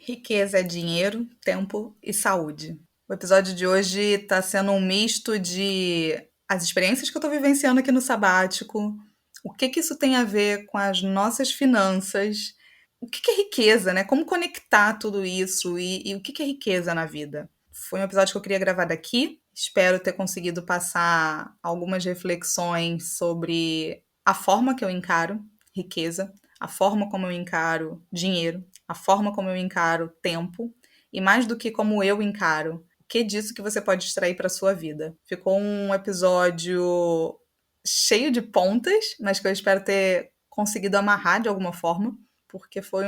Riqueza é dinheiro, tempo e saúde. O episódio de hoje está sendo um misto de as experiências que eu estou vivenciando aqui no sabático, o que que isso tem a ver com as nossas finanças, o que que é riqueza, né? Como conectar tudo isso e o que que é riqueza na vida. Foi um episódio que eu queria gravar daqui. Espero ter conseguido passar algumas reflexões sobre a forma que eu encaro riqueza, a forma como eu encaro dinheiro, a forma como eu encaro tempo e mais do que como eu encaro, o que disso que você pode extrair para sua vida. Ficou um episódio cheio de pontas, mas que eu espero ter conseguido amarrar de alguma forma, porque foi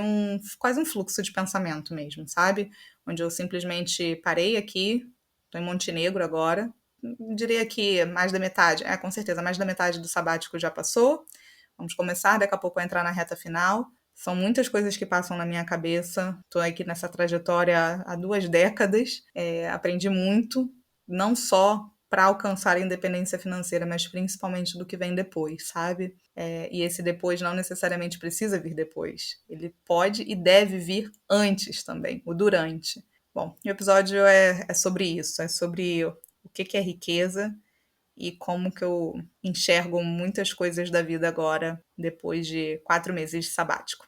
quase um fluxo de pensamento mesmo, sabe? Onde eu simplesmente parei aqui, estou em Montenegro agora, diria que mais da metade, com certeza, mais da metade do sabático já passou. Vamos começar, daqui a pouco vai entrar na reta final. São muitas coisas que passam na minha cabeça. Estou aqui nessa trajetória há 2 décadas. Aprendi muito, não só para alcançar a independência financeira, mas principalmente do que vem depois, sabe? E esse depois não necessariamente precisa vir depois. Ele pode e deve vir antes também, o durante. Bom, o episódio é sobre isso, é sobre o que é riqueza e como que eu enxergo muitas coisas da vida agora, depois de 4 meses de sabático.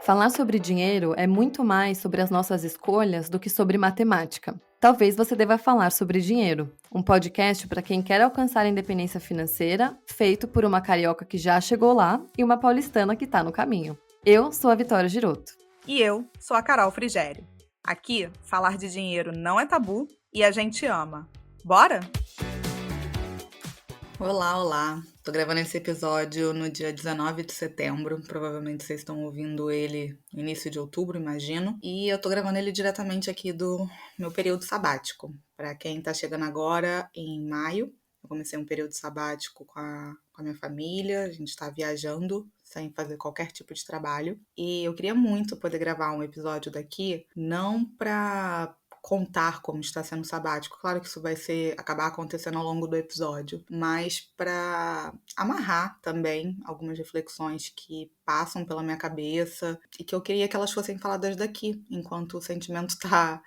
Falar sobre dinheiro é muito mais sobre as nossas escolhas do que sobre matemática. Talvez você deva falar sobre dinheiro, um podcast para quem quer alcançar a independência financeira, feito por uma carioca que já chegou lá e uma paulistana que está no caminho. Eu sou a Vitória Giroto. E eu sou a Carol Frigério. Aqui, falar de dinheiro não é tabu e a gente ama. Bora? Olá, olá. Tô gravando esse episódio no dia 19 de setembro. Provavelmente vocês estão ouvindo ele no início de outubro, imagino. E eu tô gravando ele diretamente aqui do meu período sabático. Pra quem tá chegando agora, em maio, eu comecei um período sabático com a minha família. A gente tá viajando sem fazer qualquer tipo de trabalho. E eu queria muito poder gravar um episódio daqui, não pra contar como está sendo o sabático. Claro que isso vai acabar acontecendo ao longo do episódio, mas para amarrar também algumas reflexões que passam pela minha cabeça e que eu queria que elas fossem faladas daqui, enquanto o sentimento tá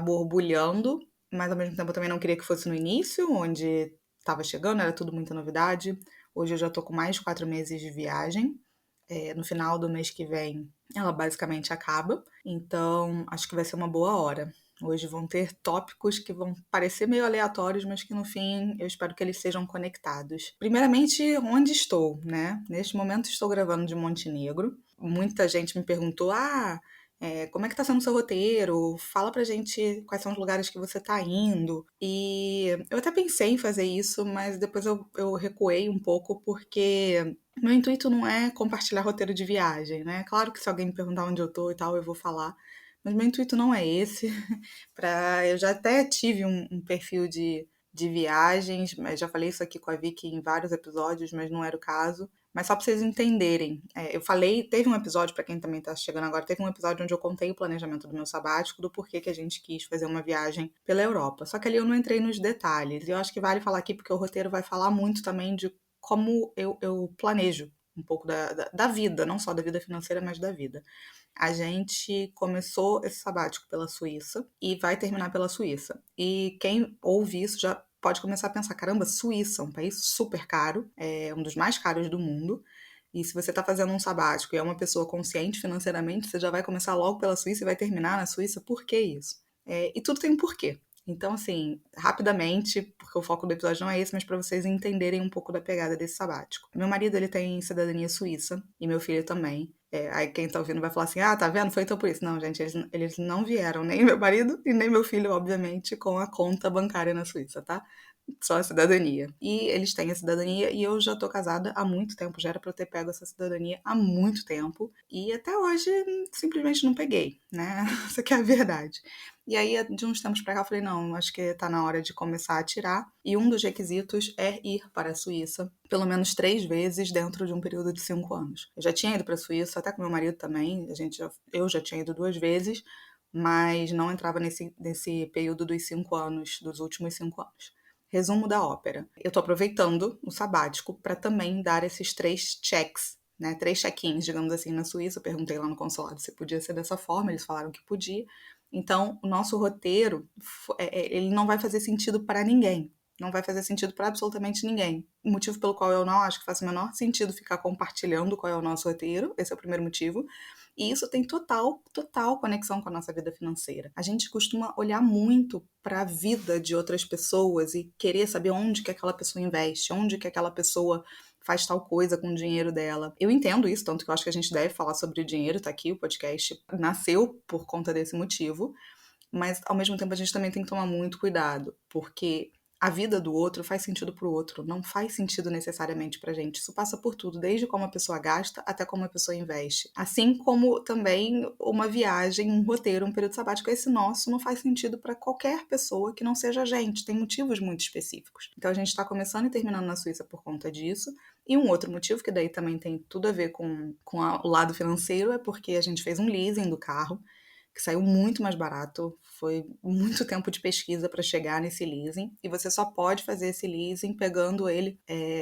borbulhando, mas ao mesmo tempo eu também não queria que fosse no início, onde estava chegando, era tudo muita novidade. Hoje eu já tô com mais de 4 meses de viagem. No final do mês que vem, ela basicamente acaba. Então, acho que vai ser uma boa hora. Hoje vão ter tópicos que vão parecer meio aleatórios, mas que no fim eu espero que eles sejam conectados. Primeiramente, onde estou, né? Neste momento estou gravando de Montenegro. Muita gente me perguntou: como é que tá sendo o seu roteiro? Fala pra gente quais são os lugares que você tá indo. E eu até pensei em fazer isso, mas depois eu recuei um pouco porque meu intuito não é compartilhar roteiro de viagem, né? Claro que se alguém me perguntar onde eu tô e tal, eu vou falar. Mas meu intuito não é esse. Eu já até tive um perfil de viagens, mas já falei isso aqui com a Vicky em vários episódios, mas não era o caso. Mas só para vocês entenderem, eu falei, teve um episódio, para quem também tá chegando agora, teve um episódio onde eu contei o planejamento do meu sabático, do porquê que a gente quis fazer uma viagem pela Europa. Só que ali eu não entrei nos detalhes. E eu acho que vale falar aqui, porque o roteiro vai falar muito também de como eu planejo um pouco da vida, não só da vida financeira, mas da vida. A gente começou esse sabático pela Suíça e vai terminar pela Suíça. E quem ouve isso já pode começar a pensar: caramba, Suíça, um país super caro, é um dos mais caros do mundo. E se você está fazendo um sabático e é uma pessoa consciente financeiramente, você já vai começar logo pela Suíça e vai terminar na Suíça. Por que isso? E tudo tem um porquê. Então, assim, rapidamente, porque o foco do episódio não é esse, mas para vocês entenderem um pouco da pegada desse sabático. Meu marido, ele tem cidadania suíça e meu filho também. Aí quem tá ouvindo vai falar assim: tá vendo? Foi então por isso. Não, gente, eles não vieram, nem meu marido e nem meu filho, obviamente, com a conta bancária na Suíça, tá? Só a cidadania. E eles têm a cidadania e eu já tô casada há muito tempo, já era pra eu ter pego essa cidadania há muito tempo. E até hoje simplesmente não peguei, né? Essa que é a verdade. E aí, de uns tempos pra cá, eu falei: não, acho que tá na hora de começar a tirar. E um dos requisitos é ir para a Suíça pelo menos 3 vezes dentro de um período de 5 anos. Eu já tinha ido pra Suíça, até com meu marido também, eu já tinha ido 2 vezes, mas não entrava nesse período dos 5 anos, dos últimos 5 anos. Resumo da ópera. Eu tô aproveitando o sabático para também dar esses 3 checks, né? 3 check-ins, digamos assim, na Suíça. Eu perguntei lá no consulado se podia ser dessa forma, eles falaram que podia. Então, o nosso roteiro, ele não vai fazer sentido para ninguém. Não vai fazer sentido para absolutamente ninguém. O motivo pelo qual eu não acho que faz o menor sentido ficar compartilhando qual é o nosso roteiro, esse é o primeiro motivo. E isso tem total conexão com a nossa vida financeira. A gente costuma olhar muito para a vida de outras pessoas e querer saber onde que aquela pessoa investe, onde que aquela pessoa faz tal coisa com o dinheiro dela. Eu entendo isso, tanto que eu acho que a gente deve falar sobre dinheiro, tá aqui, o podcast nasceu por conta desse motivo, mas ao mesmo tempo a gente também tem que tomar muito cuidado, porque a vida do outro faz sentido pro outro, não faz sentido necessariamente pra gente. Isso passa por tudo, desde como a pessoa gasta até como a pessoa investe. Assim como também uma viagem, um roteiro, um período sabático, esse nosso não faz sentido para qualquer pessoa que não seja a gente, tem motivos muito específicos. Então a gente está começando e terminando na Suíça por conta disso. E um outro motivo, que daí também tem tudo a ver com o lado financeiro, é porque a gente fez um leasing do carro, que saiu muito mais barato. Foi muito tempo de pesquisa para chegar nesse leasing. E você só pode fazer esse leasing pegando ele.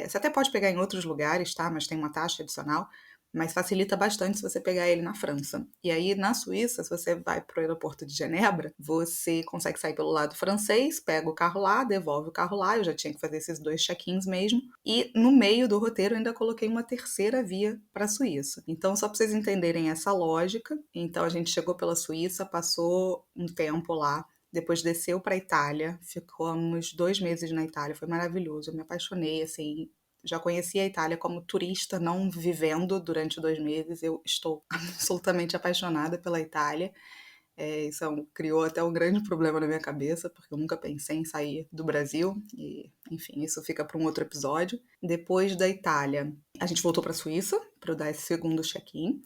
Você até pode pegar em outros lugares, tá? Mas tem uma taxa adicional. Mas facilita bastante se você pegar ele na França. E aí, na Suíça, se você vai para o aeroporto de Genebra, você consegue sair pelo lado francês, pega o carro lá, devolve o carro lá. Eu já tinha que fazer esses 2 check-ins mesmo. E no meio do roteiro, eu ainda coloquei uma terceira via para a Suíça. Então, só para vocês entenderem essa lógica. Então, a gente chegou pela Suíça, passou um tempo lá. Depois desceu para a Itália, ficamos 2 meses na Itália, foi maravilhoso, eu me apaixonei, assim, já conhecia a Itália como turista, não vivendo durante 2 meses. Eu estou absolutamente apaixonada pela Itália. Isso criou até um grande problema na minha cabeça, porque eu nunca pensei em sair do Brasil. E, enfim, isso fica para um outro episódio. Depois da Itália, a gente voltou para a Suíça para eu dar esse segundo check-in.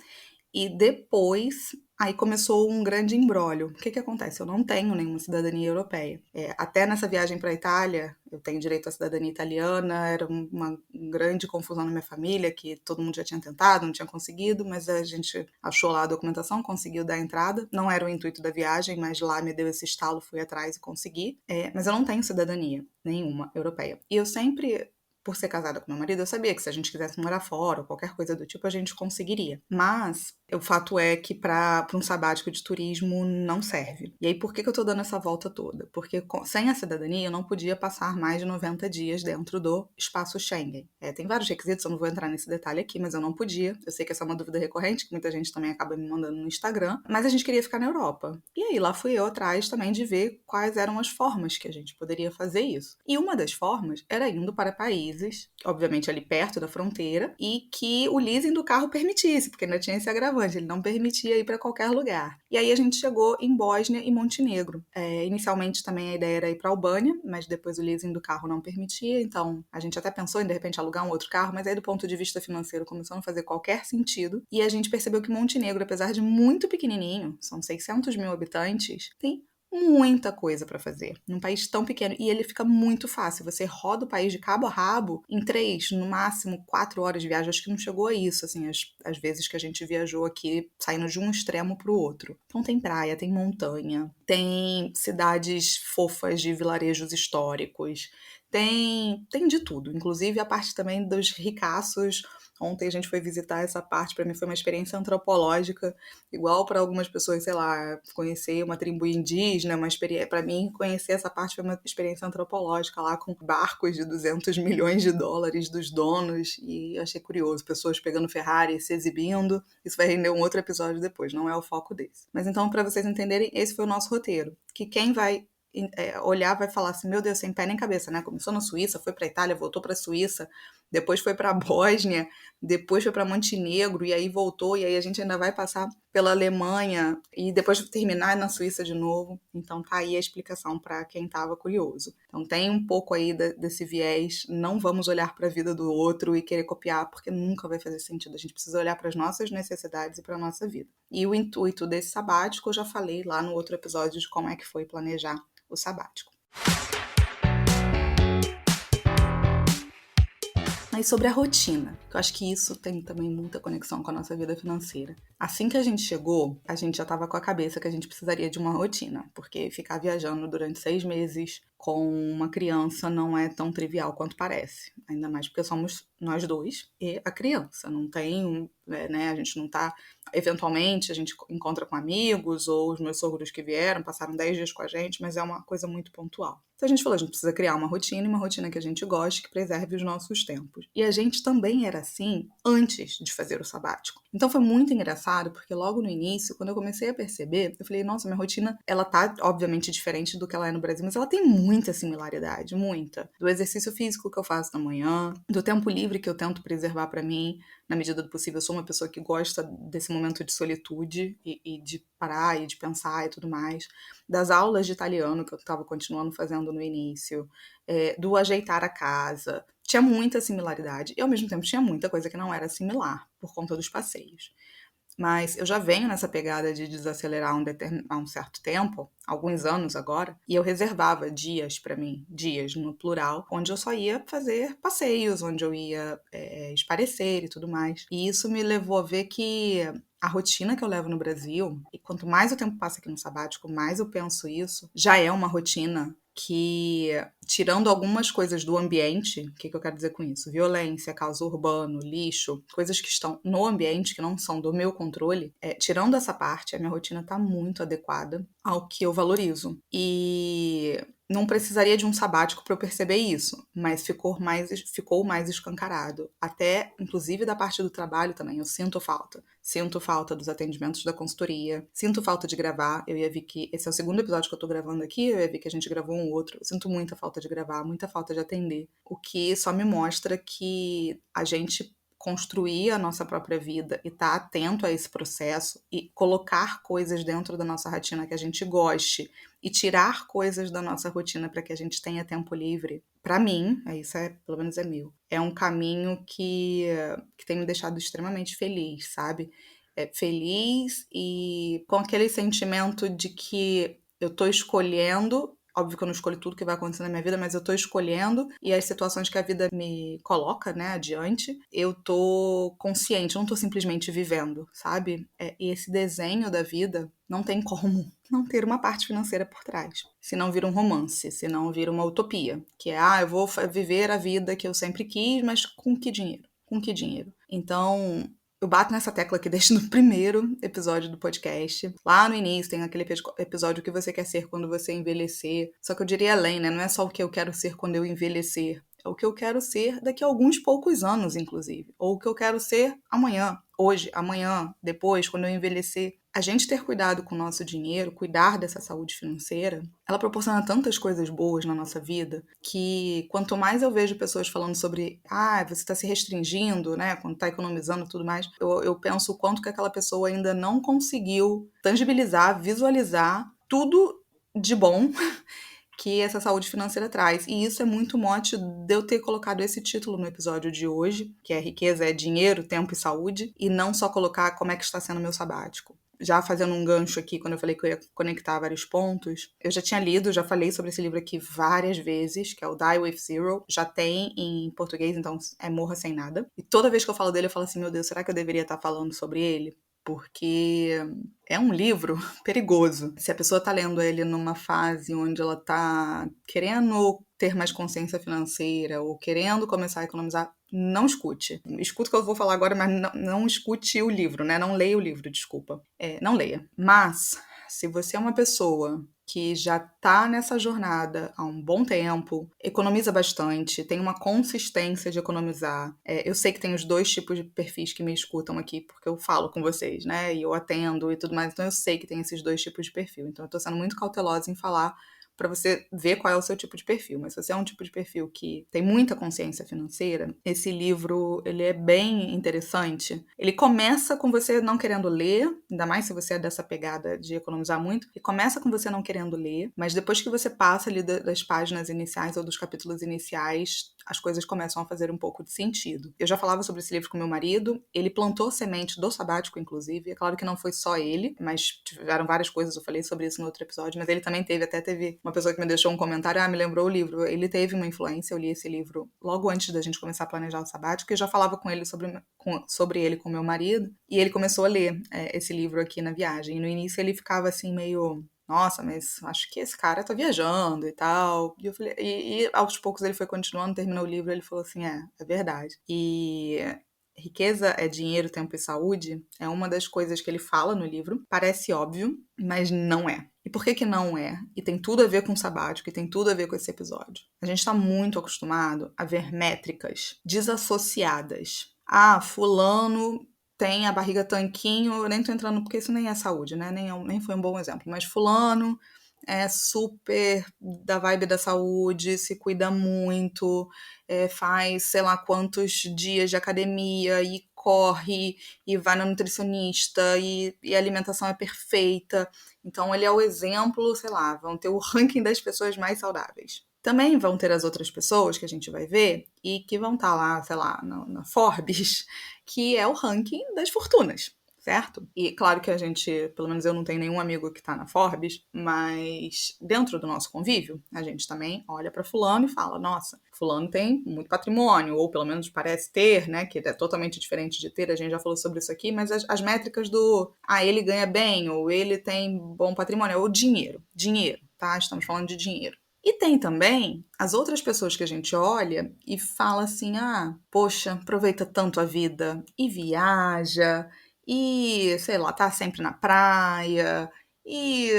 E depois, aí começou um grande imbróglio. O que que acontece? Eu não tenho nenhuma cidadania europeia. Até nessa viagem para a Itália, eu tenho direito à cidadania italiana, era uma grande confusão na minha família, que todo mundo já tinha tentado, não tinha conseguido, mas a gente achou lá a documentação, conseguiu dar a entrada. Não era o intuito da viagem, mas lá me deu esse estalo, fui atrás e consegui. Mas eu não tenho cidadania nenhuma europeia. E eu sempre, por ser casada com meu marido, eu sabia que se a gente quisesse morar fora ou qualquer coisa do tipo, a gente conseguiria. Mas o fato é que para um sabático de turismo não serve. E aí por que eu tô dando essa volta toda? Porque sem a cidadania eu não podia passar mais de 90 dias dentro do espaço Schengen. Tem vários requisitos, eu não vou entrar nesse detalhe aqui, mas eu não podia. Eu sei que essa é uma dúvida recorrente, que muita gente também acaba me mandando no Instagram, mas a gente queria ficar na Europa. E aí lá fui eu atrás também de ver quais eram as formas que a gente poderia fazer isso. E uma das formas era indo para países, obviamente ali perto da fronteira, e que o leasing do carro permitisse, porque ainda tinha esse agravante, ele não permitia ir para qualquer lugar. E aí a gente chegou em Bósnia e Montenegro. Inicialmente também a ideia era ir para Albânia, mas depois o leasing do carro não permitia, então a gente até pensou em de repente alugar um outro carro, mas aí do ponto de vista financeiro começou a não fazer qualquer sentido, e a gente percebeu que Montenegro, apesar de muito pequenininho, são 600 mil habitantes, tem muita coisa para fazer num país tão pequeno, e ele fica muito fácil. Você roda o país de cabo a rabo em 3, no máximo 4 horas de viagem. Acho que não chegou a isso, assim, as vezes que a gente viajou aqui, saindo de um extremo pro outro. Então tem praia, tem montanha, tem cidades fofas de vilarejos históricos, tem de tudo, inclusive a parte também dos ricaços. Ontem a gente foi visitar essa parte, para mim foi uma experiência antropológica, igual para algumas pessoas, sei lá, conhecer uma tribo indígena, uma experiência, para mim conhecer essa parte foi uma experiência antropológica lá com barcos de 200 milhões de dólares dos donos, e eu achei curioso, pessoas pegando Ferrari, se exibindo. Isso vai render um outro episódio depois, não é o foco desse. Mas então, para vocês entenderem, esse foi o nosso roteiro, que quem vai olhar vai falar assim, meu Deus, sem pé nem cabeça, né? Começou na Suíça, foi para Itália, voltou para Suíça, depois foi para Bósnia, depois foi para Montenegro e aí voltou, e aí a gente ainda vai passar pela Alemanha e depois terminar na Suíça de novo. Então tá aí a explicação para quem estava curioso. Então tem um pouco aí desse viés, não vamos olhar para a vida do outro e querer copiar, porque nunca vai fazer sentido. A gente precisa olhar para as nossas necessidades e para a nossa vida. E o intuito desse sabático eu já falei lá no outro episódio de como é que foi planejar o sabático. Mas sobre a rotina, que eu acho que isso tem também muita conexão com a nossa vida financeira. Assim que a gente chegou, a gente já estava com a cabeça que a gente precisaria de uma rotina, porque ficar viajando durante 6 meses com uma criança não é tão trivial quanto parece. Ainda mais porque somos nós dois e a criança. Não tem, né, a gente não tá... Eventualmente a gente encontra com amigos ou os meus sogros que vieram, passaram 10 dias com a gente, mas é uma coisa muito pontual. Então a gente falou, a gente precisa criar uma rotina, e uma rotina que a gente goste, que preserve os nossos tempos. E a gente também era assim antes de fazer o sabático. Então foi muito engraçado, porque logo no início, quando eu comecei a perceber, eu falei, nossa, minha rotina, ela tá obviamente diferente do que ela é no Brasil, mas ela tem muita similaridade, muita. Do exercício físico que eu faço da manhã, do tempo livre que eu tento preservar pra mim, na medida do possível. Eu sou uma pessoa que gosta desse momento de solitude e de parar e de pensar e tudo mais. Das aulas de italiano que eu estava continuando fazendo no início, do ajeitar a casa. Tinha muita similaridade e, ao mesmo tempo, tinha muita coisa que não era similar, por conta dos passeios. Mas eu já venho nessa pegada de desacelerar há um certo tempo, alguns anos agora, e eu reservava dias para mim, dias no plural, onde eu só ia fazer passeios, onde eu ia espairecer e tudo mais. E isso me levou a ver que a rotina que eu levo no Brasil, e quanto mais o tempo passa aqui no sabático, mais eu penso isso, já é uma rotina que, tirando algumas coisas do ambiente, o que eu quero dizer com isso? Violência, caos urbano, lixo, coisas que estão no ambiente, que não são do meu controle, tirando essa parte, a minha rotina está muito adequada ao que eu valorizo. E não precisaria de um sabático para eu perceber isso, mas ficou mais escancarado. Até, inclusive, da parte do trabalho também, eu sinto falta. Sinto falta dos atendimentos da consultoria, sinto falta de gravar. Eu ia ver que esse é o segundo episódio que eu tô gravando aqui, eu ia ver que a gente gravou um outro. Eu sinto muita falta de gravar, muita falta de atender. O que só me mostra que a gente construir a nossa própria vida e estar atento a esse processo e colocar coisas dentro da nossa rotina que a gente goste e tirar coisas da nossa rotina para que a gente tenha tempo livre, para mim, isso pelo menos é meu, é um caminho que tem me deixado extremamente feliz, sabe? Feliz e com aquele sentimento de que eu tô escolhendo. Óbvio que eu não escolho tudo que vai acontecer na minha vida, mas eu tô escolhendo e as situações que a vida me coloca, né, adiante, eu tô consciente, eu não tô simplesmente vivendo, sabe? E esse desenho da vida não tem como não ter uma parte financeira por trás. Se não vira um romance, se não vira uma utopia, que é, eu vou viver a vida que eu sempre quis, mas com que dinheiro? Com que dinheiro? Então, eu bato nessa tecla aqui desde o primeiro episódio do podcast. Lá no início tem aquele episódio: o que você quer ser quando você envelhecer. Só que eu diria além, né? Não é só o que eu quero ser quando eu envelhecer. É o que eu quero ser daqui a alguns poucos anos, inclusive. Ou o que eu quero ser amanhã, hoje, amanhã, depois, quando eu envelhecer. A gente ter cuidado com o nosso dinheiro, cuidar dessa saúde financeira, ela proporciona tantas coisas boas na nossa vida que quanto mais eu vejo pessoas falando sobre você está se restringindo, né, quando está economizando e tudo mais, eu penso o quanto que aquela pessoa ainda não conseguiu tangibilizar, visualizar tudo de bom que essa saúde financeira traz. E isso é muito mote de eu ter colocado esse título no episódio de hoje, que é riqueza é dinheiro, tempo e saúde, e não só colocar como é que está sendo o meu sabático. Já fazendo um gancho aqui, quando eu falei que eu ia conectar vários pontos, eu já tinha lido, já falei sobre esse livro aqui várias vezes, que é o Die With Zero. Já tem em português, então é Morra Sem Nada. E toda vez que eu falo dele, eu falo assim, meu Deus, será que eu deveria estar falando sobre ele? Porque é um livro perigoso. Se a pessoa tá lendo ele numa fase onde ela tá querendo ter mais consciência financeira ou querendo começar a economizar, não escute. Escuta o que eu vou falar agora, mas não escute o livro, né? Não leia o livro, desculpa. Não leia. Mas, se você é uma pessoa que já tá nessa jornada há um bom tempo, economiza bastante, tem uma consistência de economizar. Eu sei que tem os dois tipos de perfis que me escutam aqui, porque eu falo com vocês, né? E eu atendo e tudo mais, então eu sei que tem esses dois tipos de perfil. Então eu tô sendo muito cautelosa em falar para você ver qual é o seu tipo de perfil. Mas se você é um tipo de perfil que tem muita consciência financeira, esse livro, ele é bem interessante. Ele começa com você não querendo ler, ainda mais se você é dessa pegada de economizar muito, e começa com você não querendo ler, mas depois que você passa ali das páginas iniciais ou dos capítulos iniciais, as coisas começam a fazer um pouco de sentido. Eu já falava sobre esse livro com meu marido, ele plantou semente do sabático, inclusive. É claro que não foi só ele, mas tiveram várias coisas, eu falei sobre isso no outro episódio, mas ele também teve uma pessoa que me deixou um comentário, me lembrou o livro. Ele teve uma influência, eu li esse livro logo antes da gente começar a planejar o sabático, e eu já falava com ele sobre ele com meu marido, e ele começou a ler esse livro aqui na viagem. E no início ele ficava assim meio nossa, mas acho que esse cara tá viajando e tal. E eu falei, e aos poucos ele foi continuando, terminou o livro, ele falou assim, é verdade. E riqueza é dinheiro, tempo e saúde é uma das coisas que ele fala no livro. Parece óbvio, mas não é. E por que que não é? E tem tudo a ver com o sabático, e tem tudo a ver com esse episódio. A gente está muito acostumado a ver métricas desassociadas. Ah, fulano tem a barriga tanquinho, eu nem tô entrando porque isso nem é saúde, né? Nem foi um bom exemplo. Mas fulano é super da vibe da saúde, se cuida muito, faz sei lá quantos dias de academia e corre e vai na nutricionista e a alimentação é perfeita. Então ele é o exemplo, sei lá, vão ter o ranking das pessoas mais saudáveis. Também vão ter as outras pessoas que a gente vai ver e que vão estar lá, sei lá, na Forbes, que é o ranking das fortunas, certo? E claro que a gente, pelo menos eu não tenho nenhum amigo que tá na Forbes, mas dentro do nosso convívio, a gente também olha para fulano e fala, nossa, fulano tem muito patrimônio, ou pelo menos parece ter, né, que é totalmente diferente de ter, a gente já falou sobre isso aqui, mas as métricas do, ele ganha bem, ou ele tem bom patrimônio, ou dinheiro, tá? Estamos falando de dinheiro. E tem também as outras pessoas que a gente olha e fala assim: poxa, aproveita tanto a vida e viaja, e sei lá, tá sempre na praia, e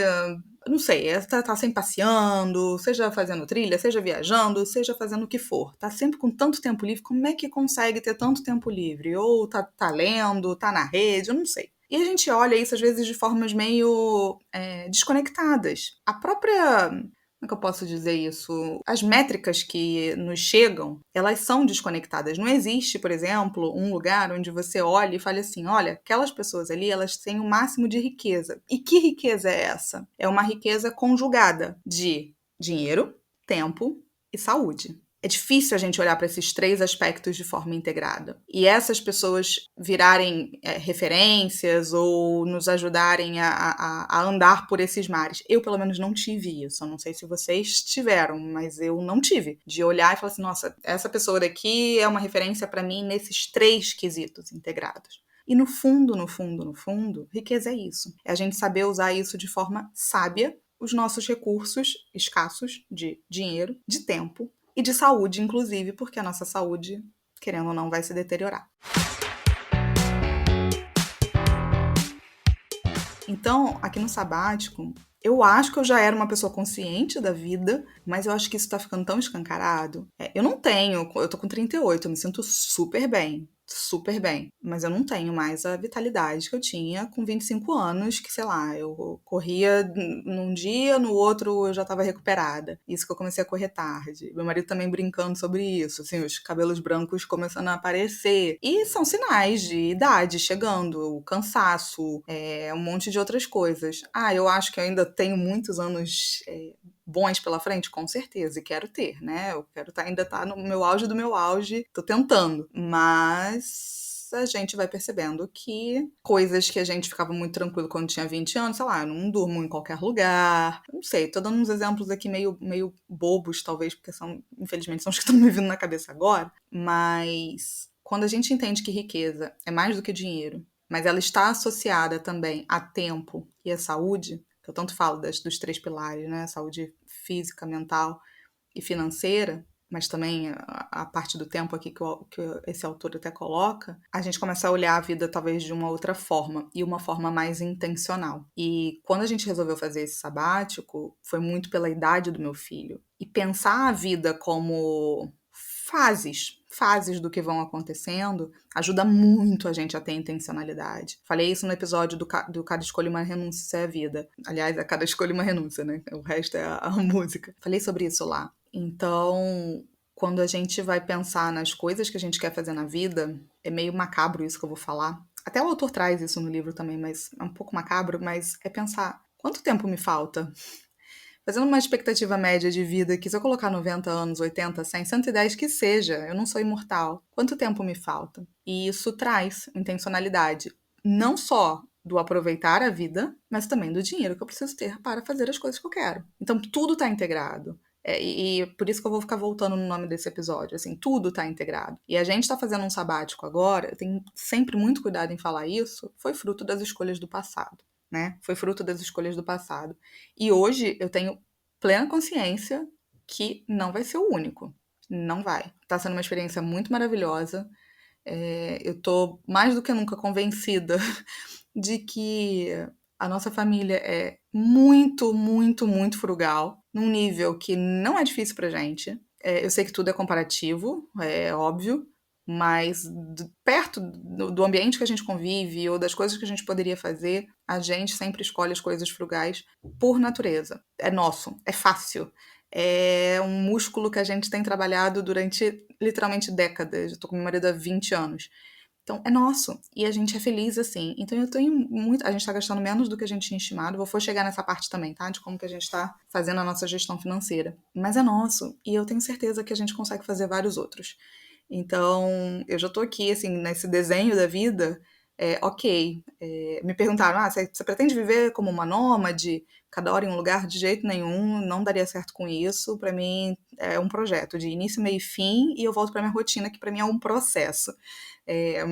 não sei, tá sempre passeando, seja fazendo trilha, seja viajando, seja fazendo o que for. Tá sempre com tanto tempo livre, como é que consegue ter tanto tempo livre? Ou tá lendo, tá na rede, eu não sei. E a gente olha isso às vezes de formas meio desconectadas. A própria, como é que eu posso dizer isso? As métricas que nos chegam, elas são desconectadas. Não existe, por exemplo, um lugar onde você olha e fale assim: olha, aquelas pessoas ali, elas têm o máximo de riqueza. E que riqueza é essa? É uma riqueza conjugada de dinheiro, tempo e saúde. É difícil a gente olhar para esses três aspectos de forma integrada. E essas pessoas virarem referências ou nos ajudarem a andar por esses mares. Eu, pelo menos, não tive isso. Eu não sei se vocês tiveram, mas eu não tive. De olhar e falar assim, nossa, essa pessoa daqui é uma referência para mim nesses três quesitos integrados. E no fundo, riqueza é isso. É a gente saber usar isso de forma sábia, os nossos recursos escassos de dinheiro, de tempo e de saúde, inclusive, porque a nossa saúde, querendo ou não, vai se deteriorar. Então, aqui no sabático, eu acho que eu já era uma pessoa consciente da vida, mas eu acho que isso tá ficando tão escancarado. Eu tô com 38, eu me sinto super bem. Super bem, mas eu não tenho mais a vitalidade que eu tinha com 25 anos, que sei lá, eu corria num dia, no outro eu já estava recuperada. Isso que eu comecei a correr tarde. Meu marido também brincando sobre isso, assim, os cabelos brancos começando a aparecer. E são sinais de idade chegando, o cansaço, um monte de outras coisas. Eu acho que eu ainda tenho muitos anos bons pela frente, com certeza, e quero ter, né? Eu quero ainda estar no meu auge do meu auge, tô tentando, mas a gente vai percebendo que coisas que a gente ficava muito tranquilo quando tinha 20 anos, sei lá, eu não durmo em qualquer lugar, não sei, tô dando uns exemplos aqui meio bobos, talvez, porque infelizmente, são os que estão me vindo na cabeça agora, mas quando a gente entende que riqueza é mais do que dinheiro, mas ela está associada também a tempo e a saúde, que eu tanto falo dos três pilares, né? Saúde física, mental e financeira, mas também a parte do tempo aqui que esse autor até coloca, a gente começa a olhar a vida talvez de uma outra forma, e uma forma mais intencional. E quando a gente resolveu fazer esse sabático, foi muito pela idade do meu filho. E pensar a vida como fases do que vão acontecendo, ajuda muito a gente a ter intencionalidade. Falei isso no episódio do Cada Escolha Uma Renúncia é a Vida. Aliás, é Cada Escolha Uma Renúncia, né? O resto é a música. Falei sobre isso lá. Então, quando a gente vai pensar nas coisas que a gente quer fazer na vida, é meio macabro isso que eu vou falar. Até o autor traz isso no livro também, mas é um pouco macabro, mas é pensar, quanto tempo me falta? Fazendo uma expectativa média de vida que se eu colocar 90 anos, 80, 100, 110 que seja, eu não sou imortal. Quanto tempo me falta? E isso traz intencionalidade, não só do aproveitar a vida, mas também do dinheiro que eu preciso ter para fazer as coisas que eu quero. Então tudo está integrado. E por isso que eu vou ficar voltando no nome desse episódio, assim, tudo tá integrado. E a gente tá fazendo um sabático agora, eu tenho sempre muito cuidado em falar isso, foi fruto das escolhas do passado. né? Foi fruto das escolhas do passado. E hoje eu tenho plena consciência que não vai ser o único. Não vai. Tá sendo uma experiência muito maravilhosa. Eu tô mais do que nunca convencida de que a nossa família é muito, muito, muito frugal, num nível que não é difícil pra gente. Eu sei que tudo é comparativo, é óbvio, mas perto do ambiente que a gente convive ou das coisas que a gente poderia fazer, a gente sempre escolhe as coisas frugais por natureza. É nosso, é fácil. É um músculo que a gente tem trabalhado durante literalmente décadas. Eu tô com meu marido há 20 anos. Então, é nosso. E a gente é feliz assim. Então, eu tenho muito. A gente tá gastando menos do que a gente tinha estimado. Vou chegar nessa parte também, tá? De como que a gente tá fazendo a nossa gestão financeira. Mas é nosso. E eu tenho certeza que a gente consegue fazer vários outros. Então, eu já tô aqui, assim, nesse desenho da vida. Ok. Me perguntaram: você pretende viver como uma nômade? Cada hora em um lugar? De jeito nenhum. Não daria certo com isso. Pra mim, é um projeto de início, meio e fim. E eu volto pra minha rotina, que pra mim é um processo.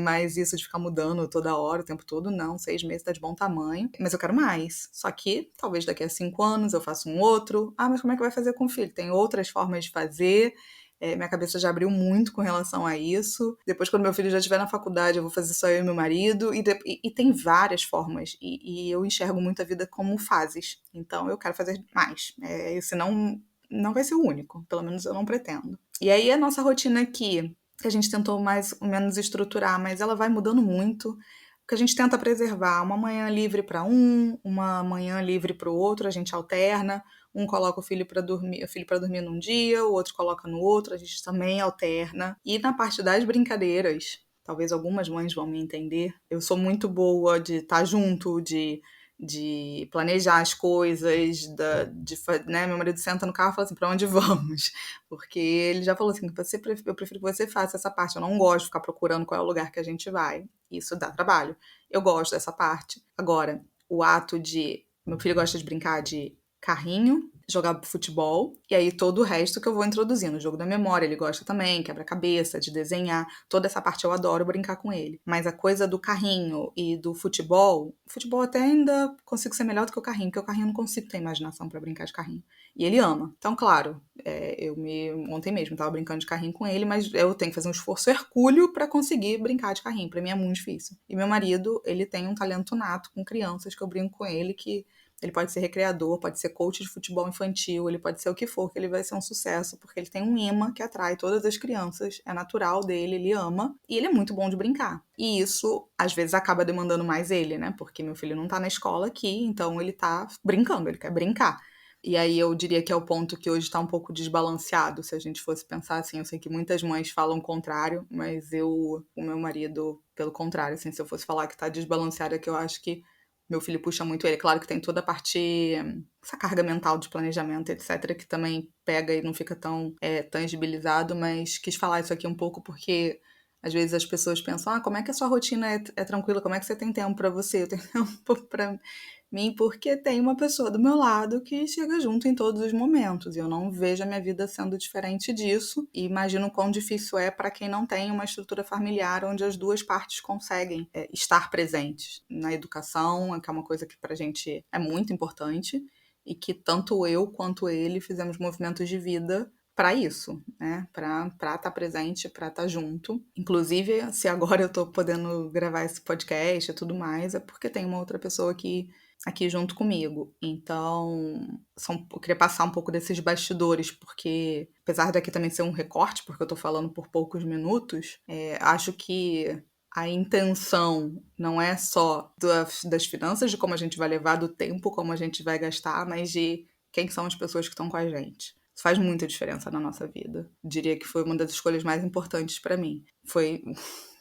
Mas isso de ficar mudando toda hora, o tempo todo, não. 6 meses tá de bom tamanho. Mas eu quero mais. Só que talvez daqui a 5 anos eu faça um outro. Mas como é que vai fazer com o filho? Tem outras formas de fazer. Minha cabeça já abriu muito com relação a isso. Depois, quando meu filho já estiver na faculdade, eu vou fazer só eu e meu marido. E tem várias formas. E eu enxergo muito a vida como fases. Então, eu quero fazer mais. Senão, não vai ser o único. Pelo menos eu não pretendo. E aí, a nossa rotina aqui, que a gente tentou mais ou menos estruturar, mas ela vai mudando muito. O que a gente tenta preservar, uma manhã livre para um, uma manhã livre para o outro, a gente alterna. Um coloca o filho para dormir num dia, o outro coloca no outro, a gente também alterna. E na parte das brincadeiras, talvez algumas mães vão me entender, eu sou muito boa de estar junto, de planejar as coisas, né? Meu marido senta no carro e fala assim, pra onde vamos? Porque ele já falou assim, eu prefiro que você faça essa parte, eu não gosto de ficar procurando qual é o lugar que a gente vai. Isso dá trabalho. Eu gosto dessa parte. Agora, o ato de... Meu filho gosta de brincar de carrinho, jogar futebol, e aí todo o resto que eu vou introduzindo. O jogo da memória ele gosta também, quebra-cabeça, de desenhar. Toda essa parte eu adoro brincar com ele. Mas a coisa do carrinho e do futebol até ainda consigo ser melhor do que o carrinho, porque o carrinho eu não consigo ter imaginação pra brincar de carrinho. E ele ama. Então, claro, ontem mesmo tava brincando de carrinho com ele, mas eu tenho que fazer um esforço hercúleo pra conseguir brincar de carrinho. Pra mim é muito difícil. E meu marido, ele tem um talento nato com crianças que eu brinco com ele, que ele pode ser recreador, pode ser coach de futebol infantil, ele pode ser o que for, que ele vai ser um sucesso, porque ele tem um imã que atrai todas as crianças, é natural dele, ele ama, e ele é muito bom de brincar. E isso, às vezes, acaba demandando mais ele, né? Porque meu filho não tá na escola aqui, então ele tá brincando, ele quer brincar. E aí eu diria que é o ponto que hoje tá um pouco desbalanceado, se a gente fosse pensar assim. Eu sei que muitas mães falam o contrário, mas o meu marido, pelo contrário, assim, se eu fosse falar que tá desbalanceado, é que eu acho que meu filho puxa muito ele. Claro que tem toda a parte, essa carga mental de planejamento, etc., que também pega e não fica tão tangibilizado, mas quis falar isso aqui um pouco porque às vezes as pessoas pensam, como é que a sua rotina é tranquila, como é que você tem tempo pra você? Eu tenho tempo pra mim porque tem uma pessoa do meu lado que chega junto em todos os momentos. E eu não vejo a minha vida sendo diferente disso. E imagino quão difícil é para quem não tem uma estrutura familiar onde as duas partes conseguem estar presentes na educação, que é uma coisa que pra gente é muito importante. E que tanto eu quanto ele fizemos movimentos de vida para isso, né? Para estar presente, para estar junto. Inclusive, se agora eu tô podendo gravar esse podcast e tudo mais, é porque tem uma outra pessoa aqui junto comigo. Então, eu queria passar um pouco desses bastidores, porque apesar daqui também ser um recorte, porque eu tô falando por poucos minutos, acho que a intenção não é só das finanças, de como a gente vai levar, do tempo, como a gente vai gastar, mas de quem são as pessoas que estão com a gente. Isso faz muita diferença na nossa vida. Diria que foi uma das escolhas mais importantes para mim. Foi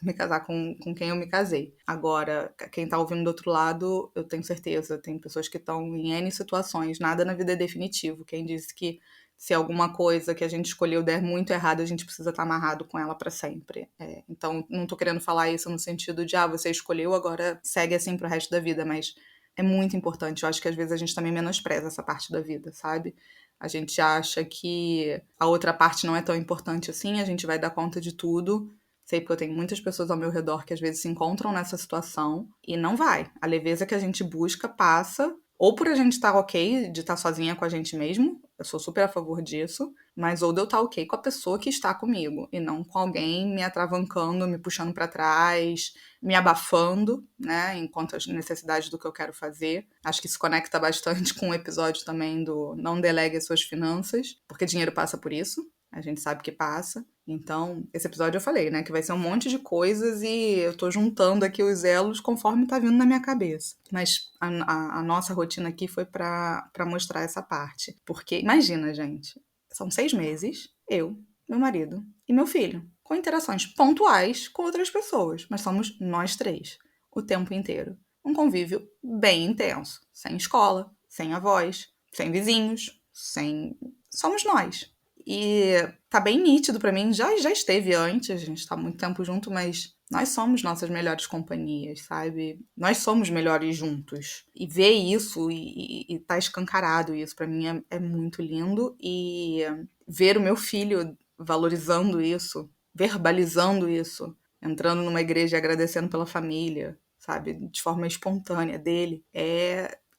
me casar com quem eu me casei. Agora, quem tá ouvindo do outro lado, eu tenho certeza, tem pessoas que estão em N situações, nada na vida é definitivo. Quem disse que se alguma coisa que a gente escolheu der muito errado, a gente precisa estar amarrado com ela para sempre. Então, não tô querendo falar isso no sentido de, você escolheu, agora segue assim pro resto da vida, mas é muito importante. Eu acho que às vezes a gente também menospreza essa parte da vida, sabe? A gente acha que a outra parte não é tão importante assim, a gente vai dar conta de tudo. Sei porque eu tenho muitas pessoas ao meu redor que às vezes se encontram nessa situação e não vai. A leveza que a gente busca passa ou por a gente estar ok de estar sozinha com a gente mesmo, eu sou super a favor disso, mas ou de eu estar ok com a pessoa que está comigo e não com alguém me atravancando, me puxando pra trás, me abafando, né, enquanto as necessidades do que eu quero fazer. Acho que isso conecta bastante com o episódio também do não delegue as suas finanças, porque dinheiro passa por isso. A gente sabe que passa. Então, esse episódio eu falei, né? Que vai ser um monte de coisas e eu tô juntando aqui os elos conforme tá vindo na minha cabeça. Mas a nossa rotina aqui foi pra mostrar essa parte. Porque, imagina, gente, são 6 meses, eu, meu marido e meu filho, com interações pontuais com outras pessoas. Mas somos nós 3, o tempo inteiro. Um convívio bem intenso. Sem escola, sem avós, sem vizinhos, sem... Somos nós. E tá bem nítido pra mim, já esteve antes, a gente tá há muito tempo junto, mas nós somos nossas melhores companhias, sabe? Nós somos melhores juntos. E ver isso e tá escancarado isso, pra mim é muito lindo. E ver o meu filho valorizando isso, verbalizando isso, entrando numa igreja e agradecendo pela família, sabe? De forma espontânea dele,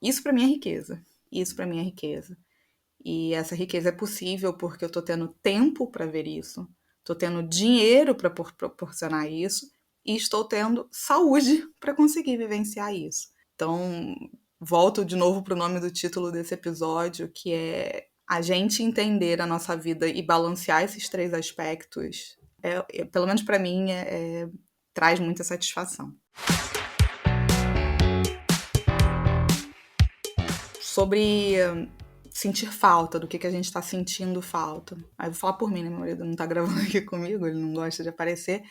isso pra mim é riqueza. Isso pra mim é riqueza. E essa riqueza é possível porque eu tô tendo tempo para ver isso, tô tendo dinheiro para proporcionar isso e estou tendo saúde para conseguir vivenciar isso. Então, volto de novo pro nome do título desse episódio, que é a gente entender a nossa vida e balancear esses 3 aspectos. Pelo menos para mim, traz muita satisfação. Sobre sentir falta, do que a gente tá sentindo falta. Aí eu vou falar por mim, né? Meu marido não tá gravando aqui comigo, ele não gosta de aparecer,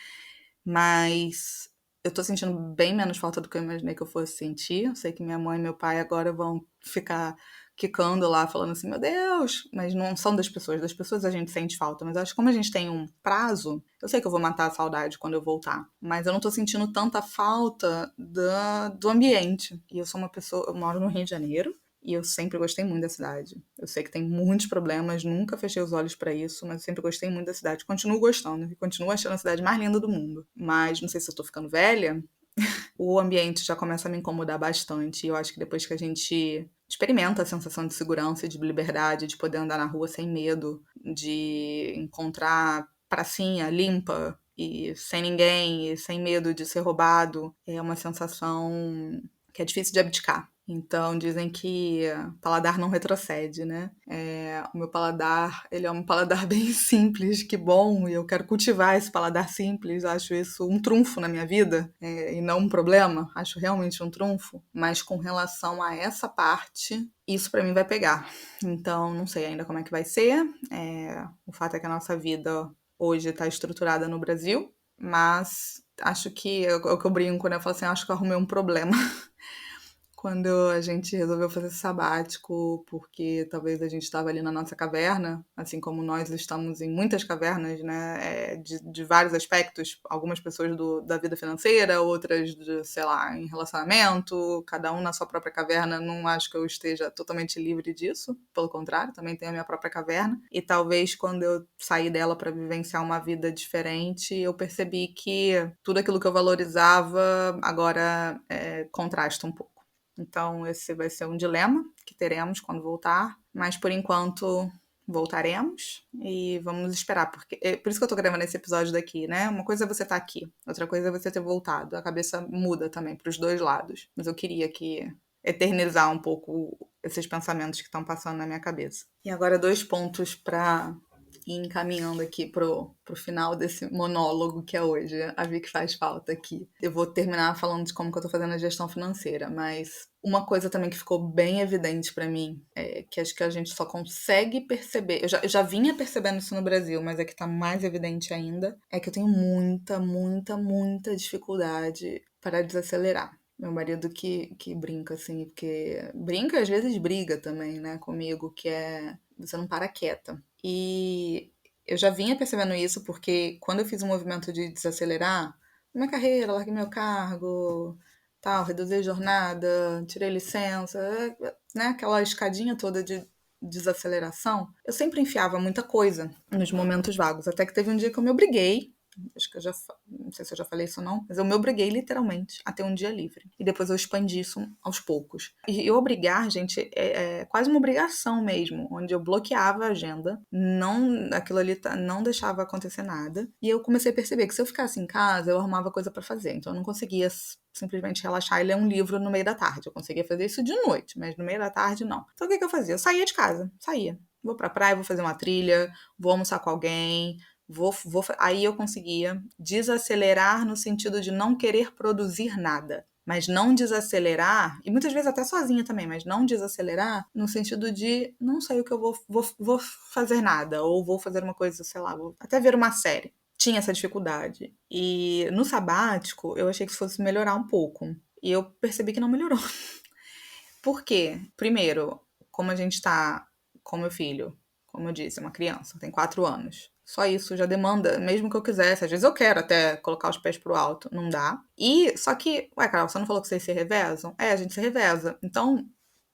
mas eu tô sentindo bem menos falta do que eu imaginei que eu fosse sentir. Eu sei que minha mãe e meu pai agora vão ficar quicando lá, falando assim, meu Deus, mas não são das pessoas a gente sente falta, mas acho que como a gente tem um prazo, eu sei que eu vou matar a saudade quando eu voltar, mas eu não tô sentindo tanta falta do ambiente. E eu sou uma pessoa, eu moro no Rio de Janeiro, e eu sempre gostei muito da cidade. Eu sei que tem muitos problemas, nunca fechei os olhos pra isso, mas eu sempre gostei muito da cidade. Continuo gostando e continuo achando a cidade mais linda do mundo. Mas não sei se eu tô ficando velha, o ambiente já começa a me incomodar bastante. E eu acho que depois que a gente experimenta a sensação de segurança e de liberdade, de poder andar na rua sem medo, de encontrar pracinha limpa e sem ninguém, e sem medo de ser roubado, é uma sensação que é difícil de abdicar. Então dizem que paladar não retrocede, né? O meu paladar, ele é um paladar bem simples, que bom, e eu quero cultivar esse paladar simples, acho isso um trunfo na minha vida, e não um problema, acho realmente um trunfo, mas com relação a essa parte, isso pra mim vai pegar. Então não sei ainda como é que vai ser, o fato é que a nossa vida hoje tá estruturada no Brasil, mas acho que é o que eu brinco, né? Eu falo assim, acho que eu arrumei um problema quando a gente resolveu fazer sabático, porque talvez a gente estava ali na nossa caverna, assim como nós estamos em muitas cavernas, né, de vários aspectos, algumas pessoas da vida financeira, outras, sei lá, em relacionamento, cada um na sua própria caverna. Não acho que eu esteja totalmente livre disso, pelo contrário, também tenho a minha própria caverna, e talvez quando eu saí dela para vivenciar uma vida diferente, eu percebi que tudo aquilo que eu valorizava agora contrasta um pouco. Então, esse vai ser um dilema que teremos quando voltar, mas por enquanto voltaremos e vamos esperar, porque é por isso que eu tô gravando esse episódio daqui, né? Uma coisa é você estar aqui, outra coisa é você ter voltado. A cabeça muda também pros dois lados, mas eu queria que eternizar um pouco esses pensamentos que estão passando na minha cabeça. E agora 2 pontos para ir encaminhando aqui pro final desse monólogo que é hoje. A Vi que faz falta aqui. Eu vou terminar falando de como que eu tô fazendo a gestão financeira, mas uma coisa também que ficou bem evidente pra mim, que acho que a gente só consegue perceber, eu já vinha percebendo isso no Brasil, mas é que tá mais evidente ainda, é que eu tenho muita, muita, muita dificuldade para desacelerar. Meu marido que brinca, assim, porque brinca e às vezes briga também, né, comigo, que é você não para quieta. E eu já vinha percebendo isso porque quando eu fiz o movimento de desacelerar, minha carreira, larguei meu cargo, tal, reduzi a jornada, tirei licença, né, aquela escadinha toda de desaceleração, eu sempre enfiava muita coisa nos momentos vagos, até que teve um dia que eu me obriguei Acho que não sei se eu já falei isso ou não, mas eu me obriguei literalmente a ter um dia livre. E depois eu expandi isso aos poucos. E eu obrigar, gente, é quase uma obrigação mesmo, onde eu bloqueava a agenda, aquilo ali não deixava acontecer nada. E eu comecei a perceber que se eu ficasse em casa, eu arrumava coisa pra fazer. Então eu não conseguia simplesmente relaxar e ler um livro no meio da tarde. Eu conseguia fazer isso de noite, mas no meio da tarde não. Então o que eu fazia? Eu saía de casa, saía. Vou pra praia, vou fazer uma trilha, vou almoçar com alguém, aí eu conseguia desacelerar no sentido de não querer produzir nada. Mas não desacelerar, e muitas vezes até sozinha também, mas não desacelerar no sentido de não sei o que eu vou fazer nada, ou vou fazer uma coisa, sei lá, vou até ver uma série. Tinha essa dificuldade. E no sabático, eu achei que isso fosse melhorar um pouco. E eu percebi que não melhorou. Por quê? Primeiro, como a gente tá com meu filho, como eu disse, é uma criança, tem 4 anos. Só isso já demanda, mesmo que eu quisesse, às vezes eu quero até colocar os pés pro alto, não dá. E, só que, ué, Carol, você não falou que vocês se revezam? É, a gente se reveza. Então,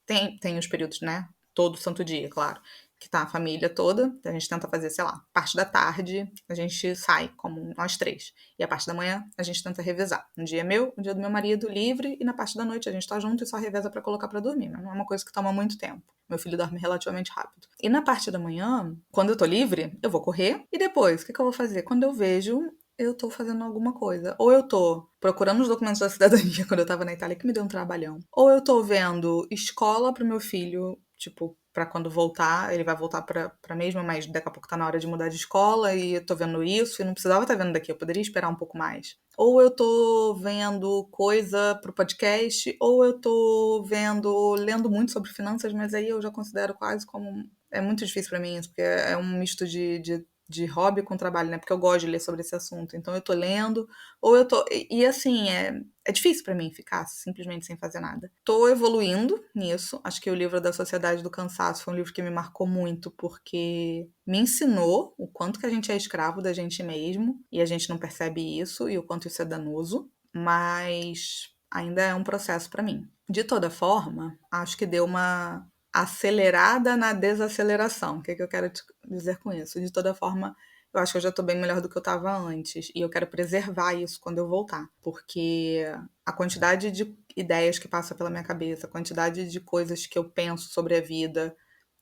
tem os períodos, né? Todo santo dia, claro. Que tá a família toda. A gente tenta fazer, sei lá, parte da tarde a gente sai, como nós três. E a parte da manhã a gente tenta revezar. Um dia é meu, um dia é do meu marido livre, e na parte da noite a gente tá junto e só reveza pra colocar pra dormir. Mas não é uma coisa que toma muito tempo. Meu filho dorme relativamente rápido. E na parte da manhã, quando eu tô livre, eu vou correr. E depois, o que eu vou fazer? Quando eu vejo, eu tô fazendo alguma coisa. Ou eu tô procurando os documentos da cidadania quando eu tava na Itália, que me deu um trabalhão. Ou eu tô vendo escola pro meu filho, tipo, pra quando voltar, ele vai voltar pra mesma, mas daqui a pouco tá na hora de mudar de escola e eu tô vendo isso e não precisava estar vendo daqui, eu poderia esperar um pouco mais. Ou eu tô vendo coisa pro podcast, ou eu tô lendo muito sobre finanças, mas aí eu já considero quase como. É muito difícil pra mim isso, porque é um misto de hobby com trabalho, né? Porque eu gosto de ler sobre esse assunto. Então eu tô lendo, ou eu tô. E assim, é difícil pra mim ficar simplesmente sem fazer nada. Tô evoluindo nisso. Acho que o livro da Sociedade do Cansaço foi um livro que me marcou muito, porque me ensinou o quanto que a gente é escravo da gente mesmo, e a gente não percebe isso, e o quanto isso é danoso. Mas ainda é um processo pra mim. De toda forma, acho que deu uma acelerada na desaceleração. O que eu quero te dizer com isso? De toda forma, eu acho que eu já tô bem melhor do que eu estava antes. E eu quero preservar isso quando eu voltar. Porque a quantidade de ideias que passa pela minha cabeça, a quantidade de coisas que eu penso sobre a vida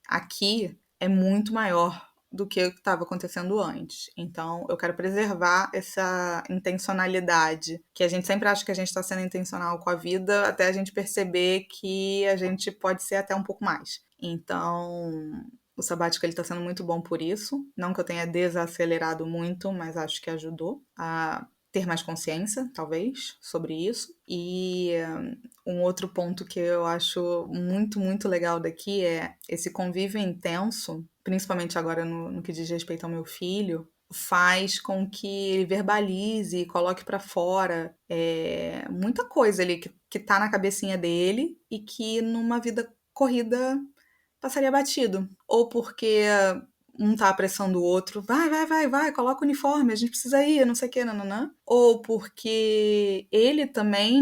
aqui é muito maior do que o que estava acontecendo antes. Então, eu quero preservar essa intencionalidade, que a gente sempre acha que a gente está sendo intencional com a vida, até a gente perceber que a gente pode ser até um pouco mais. Então, o sabático ele está sendo muito bom por isso. Não que eu tenha desacelerado muito, mas acho que ajudou a ter mais consciência, talvez, sobre isso. E um outro ponto que eu acho muito, muito legal daqui é esse convívio intenso, principalmente agora no que diz respeito ao meu filho, faz com que ele verbalize e coloque pra fora muita coisa ali que tá na cabecinha dele e que numa vida corrida passaria batido. Ou porque um tá apressando o outro, vai, coloca o uniforme, a gente precisa ir, não sei o que, nananã. Ou porque ele também,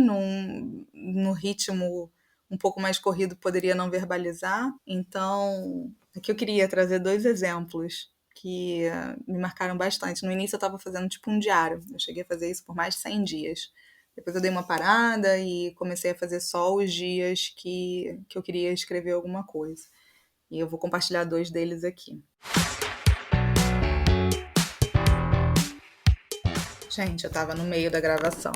no ritmo um pouco mais corrido, poderia não verbalizar. Então, aqui eu queria trazer 2 exemplos que me marcaram bastante. No início eu estava fazendo tipo um diário, eu cheguei a fazer isso por mais de 100 dias. Depois eu dei uma parada e comecei a fazer só os dias que eu queria escrever alguma coisa. E eu vou compartilhar 2 deles aqui. Gente, eu tava no meio da gravação.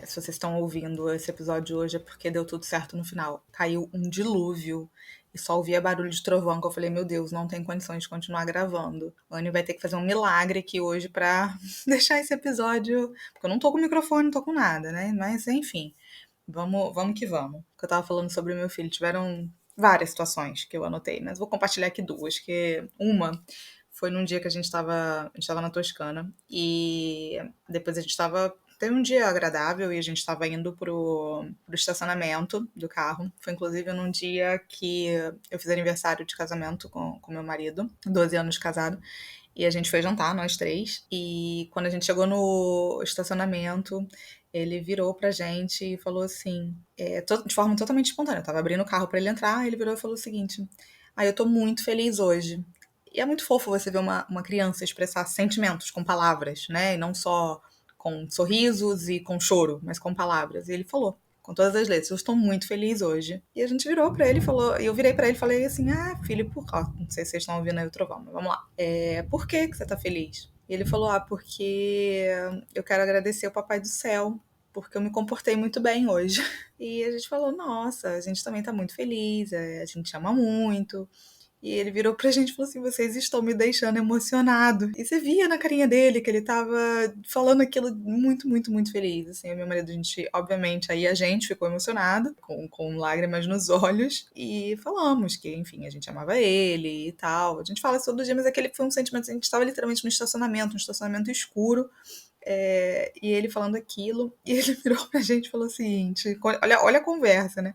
Se vocês estão ouvindo esse episódio hoje é porque deu tudo certo no final. Caiu um dilúvio e só ouvia barulho de trovão, que eu falei, meu Deus, não tem condições de continuar gravando. A Anny vai ter que fazer um milagre aqui hoje pra deixar esse episódio... Porque eu não tô com microfone, não tô com nada, né? Mas, enfim, vamos que vamos. O que eu tava falando sobre o meu filho, tiveram várias situações que eu anotei, mas vou compartilhar aqui 2, que uma foi num dia que a gente tava na Toscana e depois a gente teve um dia agradável e a gente estava indo pro estacionamento do carro. Foi inclusive num dia que eu fiz aniversário de casamento com meu marido, 12 anos de casado. E a gente foi jantar, nós 3. E quando a gente chegou no estacionamento, ele virou pra gente e falou assim, de forma totalmente espontânea. Eu tava abrindo o carro pra ele entrar, ele virou e falou o seguinte: eu tô muito feliz hoje. E é muito fofo você ver uma criança expressar sentimentos com palavras, né? E não só com sorrisos e com choro, mas com palavras. E ele falou, com todas as letras, eu estou muito feliz hoje. E a gente virou pra ele e falou, e eu virei pra ele e falei assim, filho, não sei se vocês estão ouvindo aí o trovão, mas vamos lá. Por que você tá feliz? E ele falou, porque eu quero agradecer ao Papai do Céu, porque eu me comportei muito bem hoje. E a gente falou, nossa, a gente também tá muito feliz, a gente ama muito. E ele virou pra gente e falou assim: vocês estão me deixando emocionado. E você via na carinha dele que ele tava falando aquilo muito, muito, muito feliz. Assim, eu e meu marido, a gente, obviamente, aí a gente ficou emocionado, com lágrimas nos olhos, e falamos que, enfim, a gente amava ele e tal. A gente fala isso todo dia, mas aquele foi um sentimento. A gente estava literalmente no estacionamento, um estacionamento escuro. E ele falando aquilo, e ele virou pra gente e falou o seguinte: olha a conversa, né?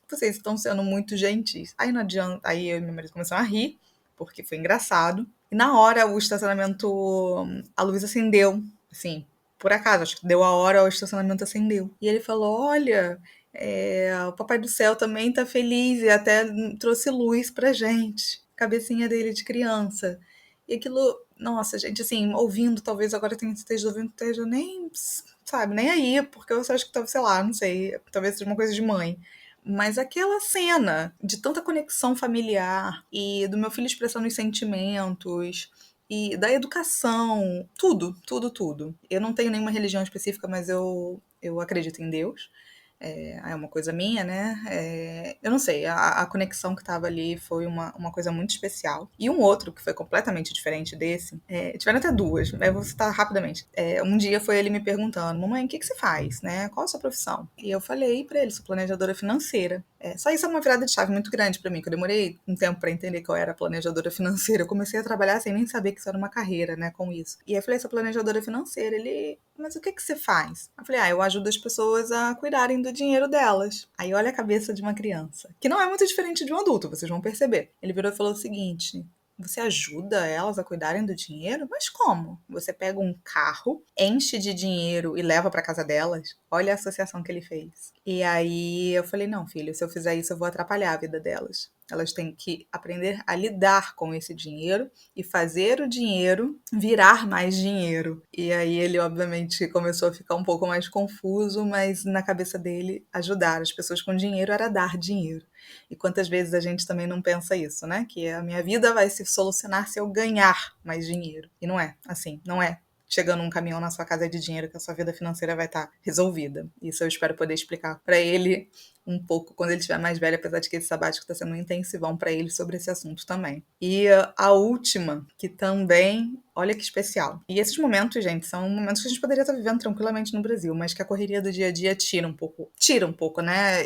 Vocês estão sendo muito gentis. Aí não adianta. Aí eu e meu marido começaram a rir, porque foi engraçado. E na hora o estacionamento, a luz acendeu. Assim, por acaso, acho que deu a hora, o estacionamento acendeu. E ele falou: olha, o Papai do Céu também tá feliz e até trouxe luz pra gente. Cabecinha dele de criança. E aquilo, nossa, gente, assim, ouvindo, talvez agora esteja ouvindo, esteja nem, sabe, nem aí, porque eu só acho que talvez, sei lá, não sei, talvez seja uma coisa de mãe. Mas aquela cena de tanta conexão familiar e do meu filho expressando os sentimentos e da educação, tudo, tudo, tudo. Eu não tenho nenhuma religião específica, mas eu acredito em Deus. É uma coisa minha, né? Eu não sei, a conexão que tava ali foi uma coisa muito especial. E um outro que foi completamente diferente desse, tiveram até duas, mas eu vou citar rapidamente. Um dia foi ele me perguntando: mamãe, o que você faz, né? Qual a sua profissão? E eu falei pra ele: sou planejadora financeira. Só isso é uma virada de chave muito grande pra mim, que eu demorei um tempo pra entender que eu era planejadora financeira. Eu comecei a trabalhar sem nem saber que isso era uma carreira, né, com isso. E aí eu falei: sou planejadora financeira. Ele: mas o que você faz? Eu falei: eu ajudo as pessoas a cuidarem do dinheiro delas. Aí olha a cabeça de uma criança, que não é muito diferente de um adulto, vocês vão perceber. Ele virou e falou o seguinte: você ajuda elas a cuidarem do dinheiro? Mas como? Você pega um carro, enche de dinheiro e leva para casa delas? Olha a associação que ele fez. E aí eu falei: não, filho, se eu fizer isso eu vou atrapalhar a vida delas. Elas têm que aprender a lidar com esse dinheiro e fazer o dinheiro virar mais dinheiro. E aí ele, obviamente, começou a ficar um pouco mais confuso, mas na cabeça dele, ajudar as pessoas com dinheiro era dar dinheiro. E quantas vezes a gente também não pensa isso, né? Que a minha vida vai se solucionar se eu ganhar mais dinheiro. E não é assim, não é chegando um caminhão na sua casa de dinheiro que a sua vida financeira vai estar resolvida. Isso eu espero poder explicar para ele um pouco quando ele estiver mais velho, apesar de que esse sabático está sendo um intensivão para ele sobre esse assunto também. E a última, que também, olha que especial. E esses momentos, gente, são momentos que a gente poderia estar vivendo tranquilamente no Brasil, mas que a correria do dia a dia tira um pouco, né?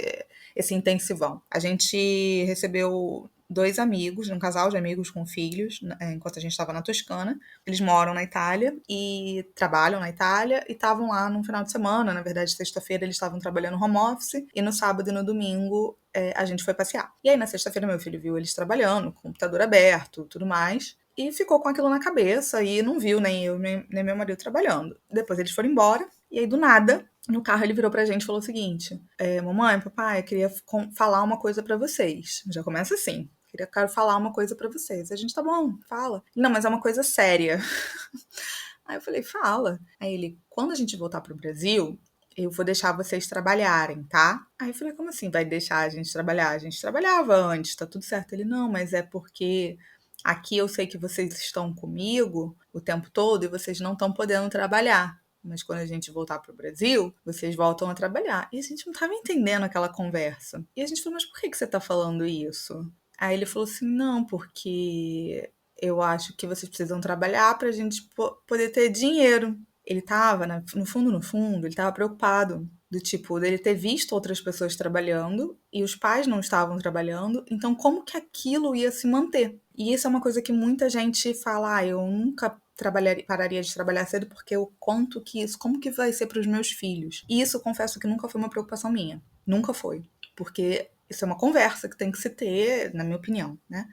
Esse intensivão. A gente recebeu dois amigos, um casal de amigos com filhos, enquanto a gente estava na Toscana. Eles moram na Itália e trabalham na Itália e estavam lá no final de semana. Na verdade, sexta-feira eles estavam trabalhando home office e no sábado e no domingo a gente foi passear. E aí na sexta-feira meu filho viu eles trabalhando, computador aberto, tudo mais. E ficou com aquilo na cabeça e não viu nem eu, nem meu marido trabalhando. Depois eles foram embora e aí do nada, no carro ele virou pra gente e falou o seguinte: mamãe, papai, eu queria falar uma coisa pra vocês. Já começa assim. Quero falar uma coisa pra vocês. A gente: tá bom, fala. Não, mas é uma coisa séria. Aí eu falei: fala. Aí ele: quando a gente voltar pro Brasil, eu vou deixar vocês trabalharem, tá? Aí eu falei: como assim vai deixar a gente trabalhar? A gente trabalhava antes, tá tudo certo. Ele: não, mas é porque aqui eu sei que vocês estão comigo o tempo todo e vocês não estão podendo trabalhar. Mas quando a gente voltar pro Brasil, vocês voltam a trabalhar. E a gente não tava entendendo aquela conversa. E a gente falou: mas por que você tá falando isso? Aí ele falou assim: não, porque eu acho que vocês precisam trabalhar pra gente poder ter dinheiro. Ele tava, no fundo, ele tava preocupado. Do tipo, dele ter visto outras pessoas trabalhando e os pais não estavam trabalhando, então como que aquilo ia se manter? E isso é uma coisa que muita gente fala: eu nunca pararia de trabalhar cedo porque eu conto que isso, como que vai ser para os meus filhos? E isso, confesso que nunca foi uma preocupação minha. Nunca foi. Porque isso é uma conversa que tem que se ter, na minha opinião, né?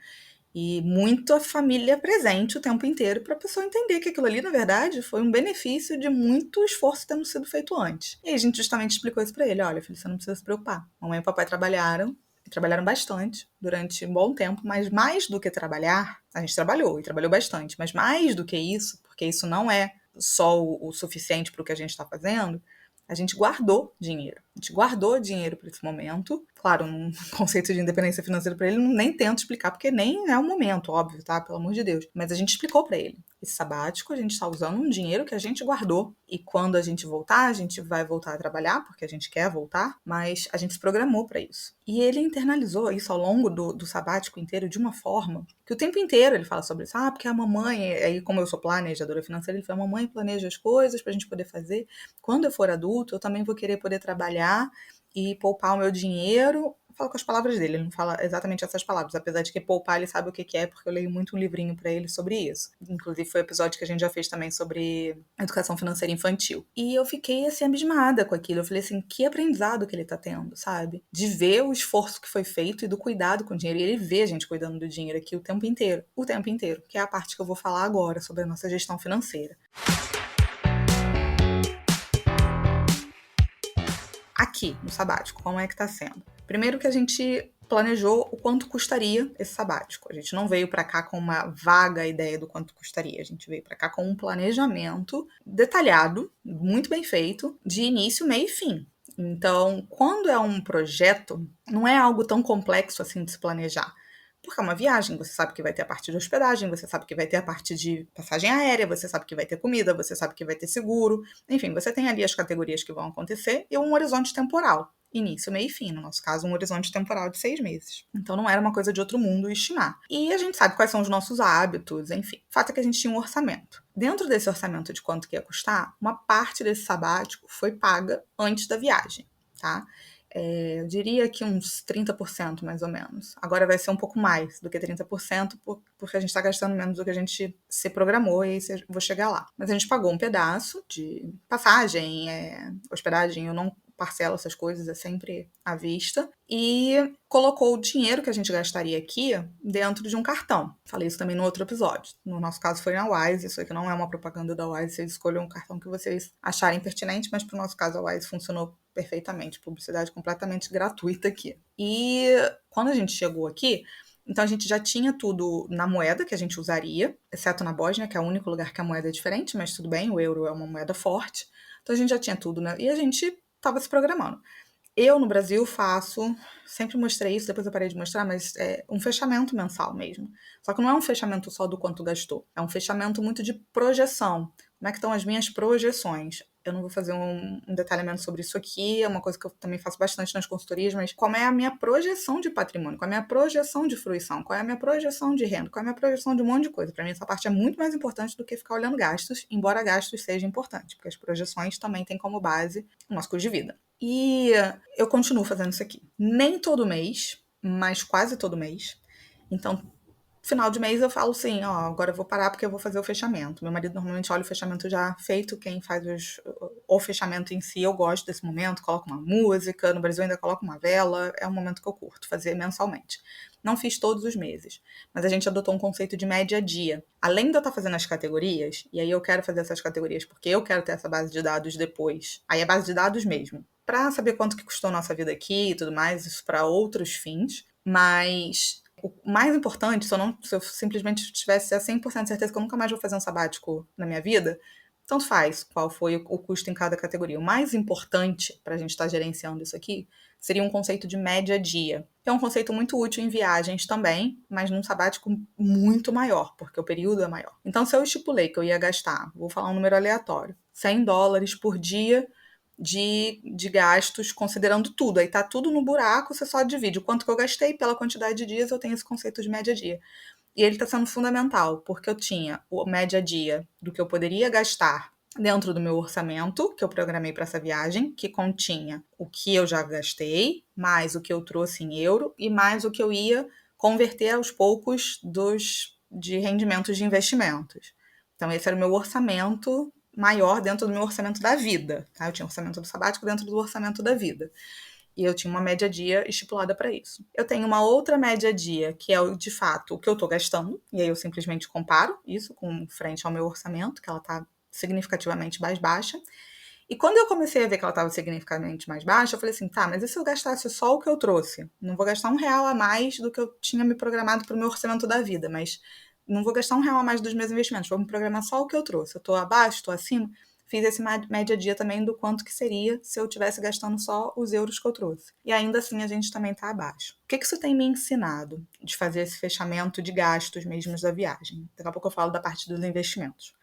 E muito a família presente o tempo inteiro para a pessoa entender que aquilo ali, na verdade, foi um benefício de muito esforço tendo sido feito antes. E a gente justamente explicou isso para ele: olha, filho, você não precisa se preocupar. Mamãe e papai trabalharam e trabalharam bastante durante um bom tempo, mas mais do que trabalhar, a gente trabalhou e trabalhou bastante, mas mais do que isso, porque isso não é só o suficiente para o que a gente está fazendo, a gente guardou dinheiro. A gente guardou dinheiro para esse momento. Claro, um conceito de independência financeira para ele, nem tento explicar, porque nem é o momento, óbvio, tá? Pelo amor de Deus. Mas a gente explicou para ele. Esse sabático, a gente está usando um dinheiro que a gente guardou. E quando a gente voltar, a gente vai voltar a trabalhar, porque a gente quer voltar, mas a gente se programou para isso. E ele internalizou isso ao longo do sabático inteiro de uma forma que o tempo inteiro ele fala sobre isso. Porque a mamãe, aí como eu sou planejadora financeira, ele fala, a mamãe planeja as coisas pra gente poder fazer. Quando eu for adulto, eu também vou querer poder trabalhar e poupar o meu dinheiro. Falo com as palavras dele, ele não fala exatamente essas palavras, apesar de que poupar ele sabe o que é, porque eu leio muito um livrinho pra ele sobre isso. Inclusive foi o episódio que a gente já fez também sobre educação financeira infantil. E eu fiquei assim abismada com aquilo, eu falei assim, que aprendizado que ele tá tendo, sabe? De ver o esforço que foi feito e do cuidado com o dinheiro, e ele vê a gente cuidando do dinheiro aqui o tempo inteiro, que é a parte que eu vou falar agora sobre a nossa gestão financeira. Aqui, no sabático, como é que tá sendo? Primeiro que a gente planejou o quanto custaria esse sabático. A gente não veio para cá com uma vaga ideia do quanto custaria. A gente veio para cá com um planejamento detalhado, muito bem feito, de início, meio e fim. Então, quando é um projeto, não é algo tão complexo assim de se planejar. Porque é uma viagem, você sabe que vai ter a parte de hospedagem, você sabe que vai ter a parte de passagem aérea, você sabe que vai ter comida, você sabe que vai ter seguro. Enfim, você tem ali as categorias que vão acontecer e um horizonte temporal. Início, meio e fim. No nosso caso, um horizonte temporal de 6 meses. Então não era uma coisa de outro mundo estimar. E a gente sabe quais são os nossos hábitos, enfim. O fato é que a gente tinha um orçamento. Dentro desse orçamento de quanto que ia custar, uma parte desse sabático foi paga antes da viagem, tá? Eu diria que uns 30% mais ou menos. Agora vai ser um pouco mais do que 30%, porque a gente está gastando menos do que a gente se programou e vou chegar lá. Mas a gente pagou um pedaço de passagem, hospedagem, eu não parcelo essas coisas, é sempre à vista. E colocou o dinheiro que a gente gastaria aqui dentro de um cartão. Falei isso também no outro episódio. No nosso caso foi na Wise, isso aqui não é uma propaganda da Wise, vocês escolham um cartão que vocês acharem pertinente, mas pro nosso caso a Wise funcionou perfeitamente, publicidade completamente gratuita aqui. E quando a gente chegou aqui, então a gente já tinha tudo na moeda que a gente usaria, exceto na Bósnia, que é o único lugar que a moeda é diferente, mas tudo bem, o euro é uma moeda forte. Então a gente já tinha tudo, né? E a gente estava se programando. Eu, no Brasil, faço, sempre mostrei isso, depois eu parei de mostrar, mas é um fechamento mensal mesmo. Só que não é um fechamento só do quanto gastou, é um fechamento muito de projeção. Como é que estão as minhas projeções? Eu não vou fazer um detalhamento sobre isso aqui, é uma coisa que eu também faço bastante nas consultorias, mas como é a minha projeção de patrimônio, qual é a minha projeção de fruição, qual é a minha projeção de renda, qual é a minha projeção de um monte de coisa. Para mim, essa parte é muito mais importante do que ficar olhando gastos, embora gastos seja importante, porque as projeções também têm como base o nosso custo de vida. E eu continuo fazendo isso aqui. Nem todo mês, mas quase todo mês. Então, final de mês eu falo assim, agora eu vou parar porque eu vou fazer o fechamento. Meu marido normalmente olha o fechamento já feito, quem faz o fechamento em si, eu gosto desse momento, coloco uma música, no Brasil ainda coloco uma vela, é um momento que eu curto fazer mensalmente. Não fiz todos os meses, mas a gente adotou um conceito de média-dia. Além de eu estar fazendo as categorias, e aí eu quero fazer essas categorias porque eu quero ter essa base de dados depois, aí é base de dados mesmo, para saber quanto que custou a nossa vida aqui e tudo mais, isso para outros fins, mas o mais importante, se eu simplesmente tivesse a 100% certeza que eu nunca mais vou fazer um sabático na minha vida, tanto faz qual foi o custo em cada categoria. O mais importante para a gente estar gerenciando isso aqui seria um conceito de média-dia, que é um conceito muito útil em viagens também, mas num sabático muito maior, porque o período é maior. Então, se eu estipulei que eu ia gastar, vou falar um número aleatório, $100 por dia de gastos, considerando tudo. Aí tá tudo no buraco, você só divide o quanto que eu gastei pela quantidade de dias, eu tenho esse conceito de média-dia. E ele está sendo fundamental, porque eu tinha o média-dia do que eu poderia gastar dentro do meu orçamento, que eu programei para essa viagem, que continha o que eu já gastei, mais o que eu trouxe em euro e mais o que eu ia converter aos poucos de rendimentos de investimentos. Então, esse era o meu orçamento maior dentro do meu orçamento da vida. Tá? Eu tinha orçamento do sabático dentro do orçamento da vida. E eu tinha uma média-dia estipulada para isso. Eu tenho uma outra média-dia, que é, de fato, o que eu estou gastando, e aí eu simplesmente comparo isso com frente ao meu orçamento, que ela está significativamente mais baixa. E quando eu comecei a ver que ela estava significativamente mais baixa, eu falei assim, tá, mas e se eu gastasse só o que eu trouxe? Não vou gastar R$ 1 a mais do que eu tinha me programado para o meu orçamento da vida, mas não vou gastar R$ 1 a mais dos meus investimentos, vou me programar só o que eu trouxe. Eu estou abaixo, estou acima. Fiz esse média-dia também do quanto que seria se eu estivesse gastando só os euros que eu trouxe. E ainda assim a gente também está abaixo. O que isso tem me ensinado de fazer esse fechamento de gastos mesmo da viagem? Daqui a pouco eu falo da parte dos investimentos.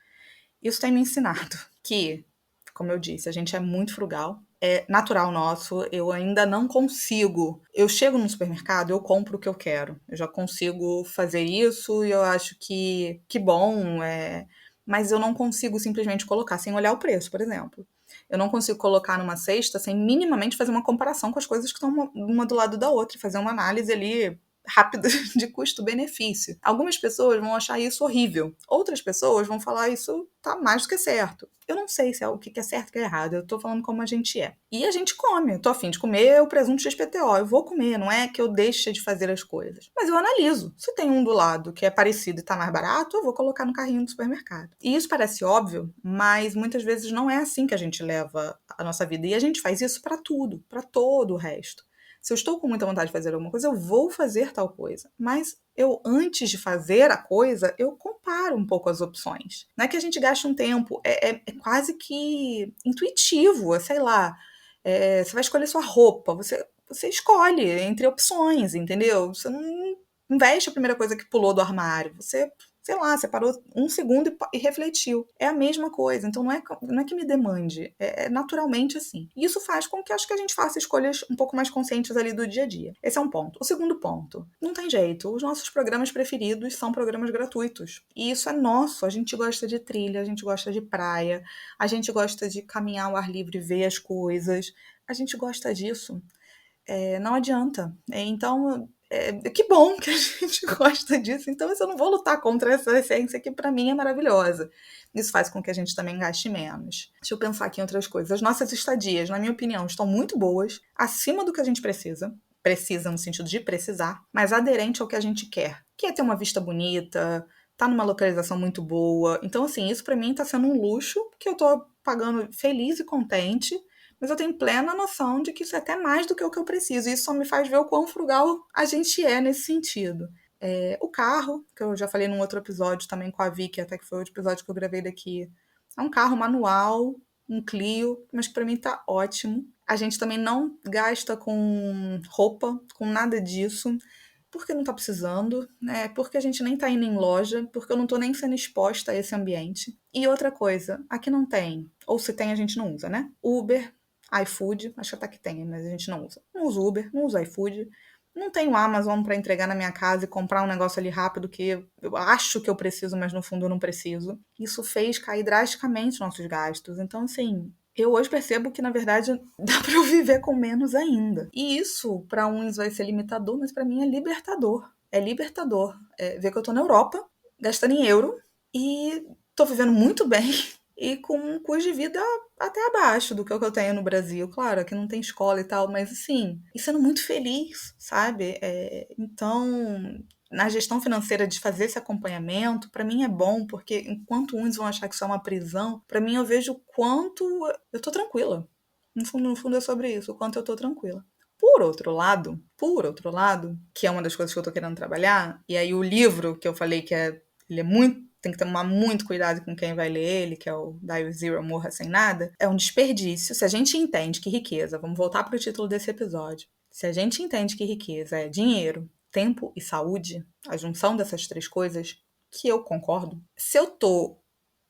Isso tem me ensinado que, como eu disse, a gente é muito frugal. É natural nosso, eu ainda não consigo. Eu chego no supermercado, eu compro o que eu quero. Eu já consigo fazer isso e eu acho que bom, mas eu não consigo simplesmente colocar sem olhar o preço, por exemplo. Eu não consigo colocar numa cesta sem minimamente fazer uma comparação com as coisas que estão uma do lado da outra, fazer uma análise ali rápida de custo-benefício. Algumas pessoas vão achar isso horrível. Outras pessoas vão falar isso tá mais do que certo. Eu não sei se é o que é certo e o que é errado. Eu tô falando como a gente é. E a gente come. Eu tô afim de comer o presunto XPTO. Eu vou comer. Não é que eu deixe de fazer as coisas. Mas eu analiso. Se tem um do lado que é parecido e tá mais barato, eu vou colocar no carrinho do supermercado. E isso parece óbvio, mas muitas vezes não é assim que a gente leva a nossa vida. E a gente faz isso para tudo, para todo o resto. Se eu estou com muita vontade de fazer alguma coisa, eu vou fazer tal coisa. Mas eu, antes de fazer a coisa, eu comparo um pouco as opções. Não é que a gente gaste um tempo, é quase que intuitivo, sei lá. Você vai escolher sua roupa, você escolhe entre opções, entendeu? Você não veste a primeira coisa que pulou do armário. Você, sei lá, você parou um segundo e refletiu. É a mesma coisa. Então não é que me demande. É naturalmente assim. E isso faz com que acho que a gente faça escolhas um pouco mais conscientes ali do dia a dia. Esse é um ponto. O segundo ponto. Não tem jeito. Os nossos programas preferidos são programas gratuitos. E isso é nosso. A gente gosta de trilha, a gente gosta de praia, a gente gosta de caminhar ao ar livre, ver as coisas. A gente gosta disso. Não adianta. Então, que bom que a gente gosta disso. Então, eu não vou lutar contra essa essência que, para mim, é maravilhosa. Isso faz com que a gente também gaste menos. Deixa eu pensar aqui em outras coisas. As nossas estadias, na minha opinião, estão muito boas, acima do que a gente precisa. Precisa no sentido de precisar, mas aderente ao que a gente quer. Que é ter uma vista bonita, tá numa localização muito boa. Então, assim, isso para mim tá sendo um luxo que eu tô pagando feliz e contente, mas eu tenho plena noção de que isso é até mais do que o que eu preciso. E isso só me faz ver o quão frugal a gente é nesse sentido. O carro, que eu já falei num outro episódio também com a Vicky, até que foi o outro episódio que eu gravei daqui. É um carro manual, um Clio, mas que pra mim tá ótimo. A gente também não gasta com roupa, com nada disso, porque não tá precisando, né? Porque a gente nem tá indo em loja, porque eu não tô nem sendo exposta a esse ambiente. E outra coisa, aqui não tem, ou se tem a gente não usa, né? Uber, iFood, acho que até que tem, mas a gente não usa. Não usa Uber, não usa iFood. Não tenho Amazon para entregar na minha casa e comprar um negócio ali rápido que eu acho que eu preciso, mas no fundo eu não preciso. Isso fez cair drasticamente nossos gastos. Então, assim, eu hoje percebo que, na verdade, dá para eu viver com menos ainda. E isso, para uns, vai ser limitador, mas para mim é libertador. É libertador. Ver que eu tô na Europa, gastando em euro, e tô vivendo muito bem e com um custo de vida até abaixo do que eu tenho no Brasil. Claro, aqui não tem escola e tal, mas assim, e sendo muito feliz, sabe? Então, na gestão financeira de fazer esse acompanhamento, para mim é bom, porque enquanto uns vão achar que isso é uma prisão, para mim eu vejo o quanto eu tô tranquila. No fundo é sobre isso, o quanto eu tô tranquila. Por outro lado, que é uma das coisas que eu tô querendo trabalhar, e aí o livro que eu falei que ele é muito, tem que tomar muito cuidado com quem vai ler ele, que é o Die with Zero, Morra Sem Nada, é um desperdício. Se a gente entende que riqueza, vamos voltar para o título desse episódio, se a gente entende que riqueza é dinheiro, tempo e saúde, a junção dessas três coisas, que eu concordo, se eu tô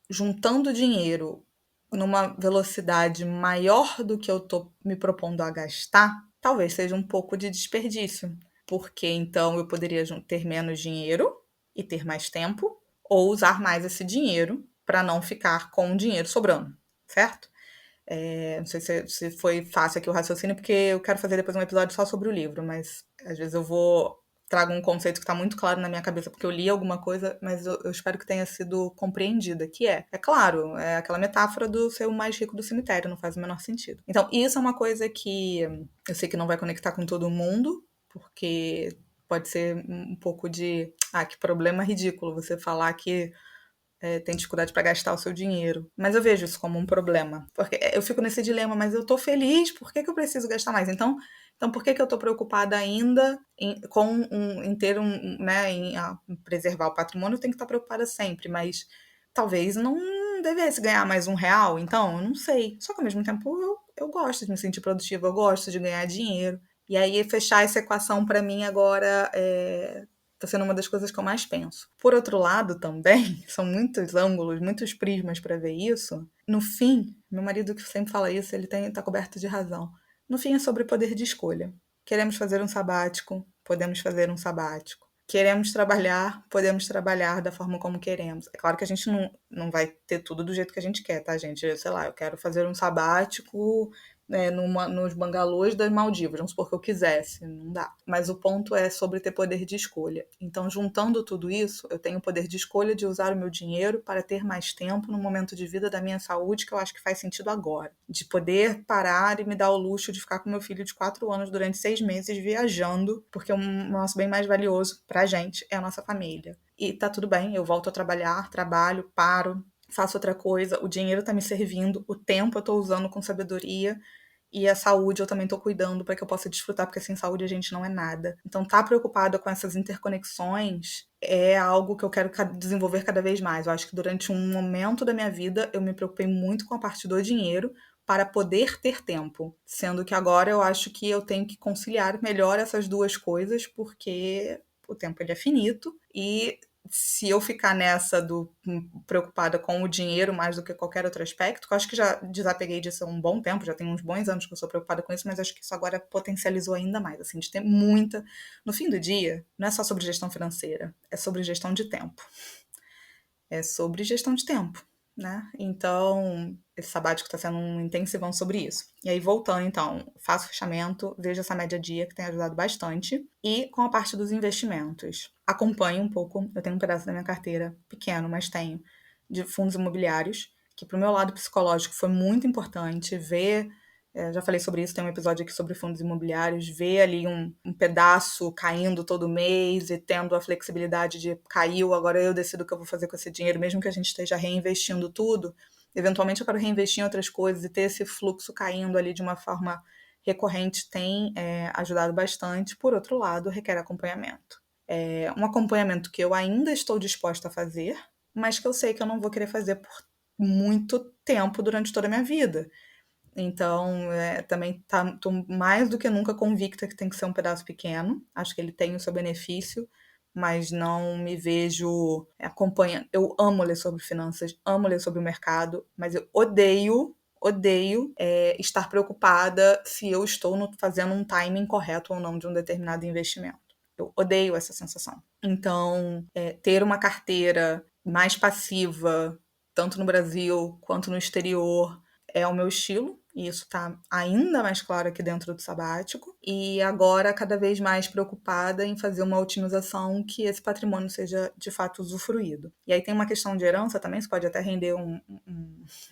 juntando dinheiro numa velocidade maior do que eu tô me propondo a gastar, talvez seja um pouco de desperdício. Porque então eu poderia ter menos dinheiro e ter mais tempo, ou usar mais esse dinheiro para não ficar com o dinheiro sobrando, certo? Não sei se foi fácil aqui o raciocínio, porque eu quero fazer depois um episódio só sobre o livro, mas às vezes trago um conceito que está muito claro na minha cabeça, porque eu li alguma coisa, mas eu espero que tenha sido compreendida, que é claro, é aquela metáfora do ser o mais rico do cemitério, não faz o menor sentido. Então, isso é uma coisa que eu sei que não vai conectar com todo mundo, porque pode ser um pouco de, que problema ridículo você falar que tem dificuldade para gastar o seu dinheiro. Mas eu vejo isso como um problema. Porque eu fico nesse dilema, mas eu tô feliz, por que eu preciso gastar mais? Então por que eu tô preocupada ainda em ter né, em preservar o patrimônio? Eu tenho que estar preocupada sempre, mas talvez não devesse ganhar mais R$ 1, então, eu não sei. Só que ao mesmo tempo eu gosto de me sentir produtiva, eu gosto de ganhar dinheiro. E aí fechar essa equação para mim agora tá sendo uma das coisas que eu mais penso. Por outro lado, também, são muitos ângulos, muitos prismas para ver isso. No fim, meu marido que sempre fala isso, ele tá coberto de razão. No fim é sobre poder de escolha. Queremos fazer um sabático, podemos fazer um sabático. Queremos trabalhar, podemos trabalhar da forma como queremos. É claro que a gente não vai ter tudo do jeito que a gente quer, tá, gente? Sei lá, eu quero fazer um sabático nos bangalôs das Maldivas, vamos supor que eu quisesse, não dá. Mas o ponto é sobre ter poder de escolha. Então, juntando tudo isso, eu tenho o poder de escolha de usar o meu dinheiro para ter mais tempo no momento de vida da minha saúde, que eu acho que faz sentido agora. De poder parar e me dar o luxo de ficar com meu filho de 4 anos durante 6 meses viajando, porque o nosso bem mais valioso pra gente é a nossa família. E tá tudo bem, eu volto a trabalhar, trabalho, paro, faço outra coisa, o dinheiro tá me servindo, o tempo eu tô usando com sabedoria e a saúde eu também tô cuidando para que eu possa desfrutar, porque sem saúde a gente não é nada. Então, tá preocupada com essas interconexões é algo que eu quero desenvolver cada vez mais. Eu acho que durante um momento da minha vida eu me preocupei muito com a parte do dinheiro para poder ter tempo, sendo que agora eu acho que eu tenho que conciliar melhor essas duas coisas, porque o tempo ele é finito e se eu ficar nessa preocupada com o dinheiro mais do que qualquer outro aspecto, que eu acho que já desapeguei disso há um bom tempo, já tem uns bons anos que eu sou preocupada com isso, mas acho que isso agora potencializou ainda mais, assim, de ter muita... No fim do dia, não é só sobre gestão financeira, é sobre gestão de tempo. É sobre gestão de tempo, né? Então, esse sabático está sendo um intensivão sobre isso. E aí, voltando, então, faço fechamento, vejo essa média dia que tem ajudado bastante. E com a parte dos investimentos, acompanho um pouco, eu tenho um pedaço da minha carteira, pequeno, mas tenho, de fundos imobiliários, que para o meu lado psicológico foi muito importante ver... já falei sobre isso, tem um episódio aqui sobre fundos imobiliários, ver ali um pedaço caindo todo mês e tendo a flexibilidade de caiu, agora eu decido o que eu vou fazer com esse dinheiro, mesmo que a gente esteja reinvestindo tudo, eventualmente eu quero reinvestir em outras coisas e ter esse fluxo caindo ali de uma forma recorrente tem ajudado bastante. Por outro lado, requer acompanhamento. Um acompanhamento que eu ainda estou disposta a fazer, mas que eu sei que eu não vou querer fazer por muito tempo durante toda a minha vida. Então, também tô mais do que nunca convicta que tem que ser um pedaço pequeno. Acho que ele tem o seu benefício, mas não me vejo acompanhando. Eu amo ler sobre finanças, amo ler sobre o mercado, mas eu odeio estar preocupada se eu estou fazendo um timing correto ou não de um determinado investimento. Eu odeio essa sensação. Então, ter uma carteira mais passiva, tanto no Brasil quanto no exterior, é o meu estilo, e isso está ainda mais claro aqui dentro do sabático. E agora, cada vez mais preocupada em fazer uma otimização que esse patrimônio seja de fato usufruído. E aí tem uma questão de herança também, isso pode até render um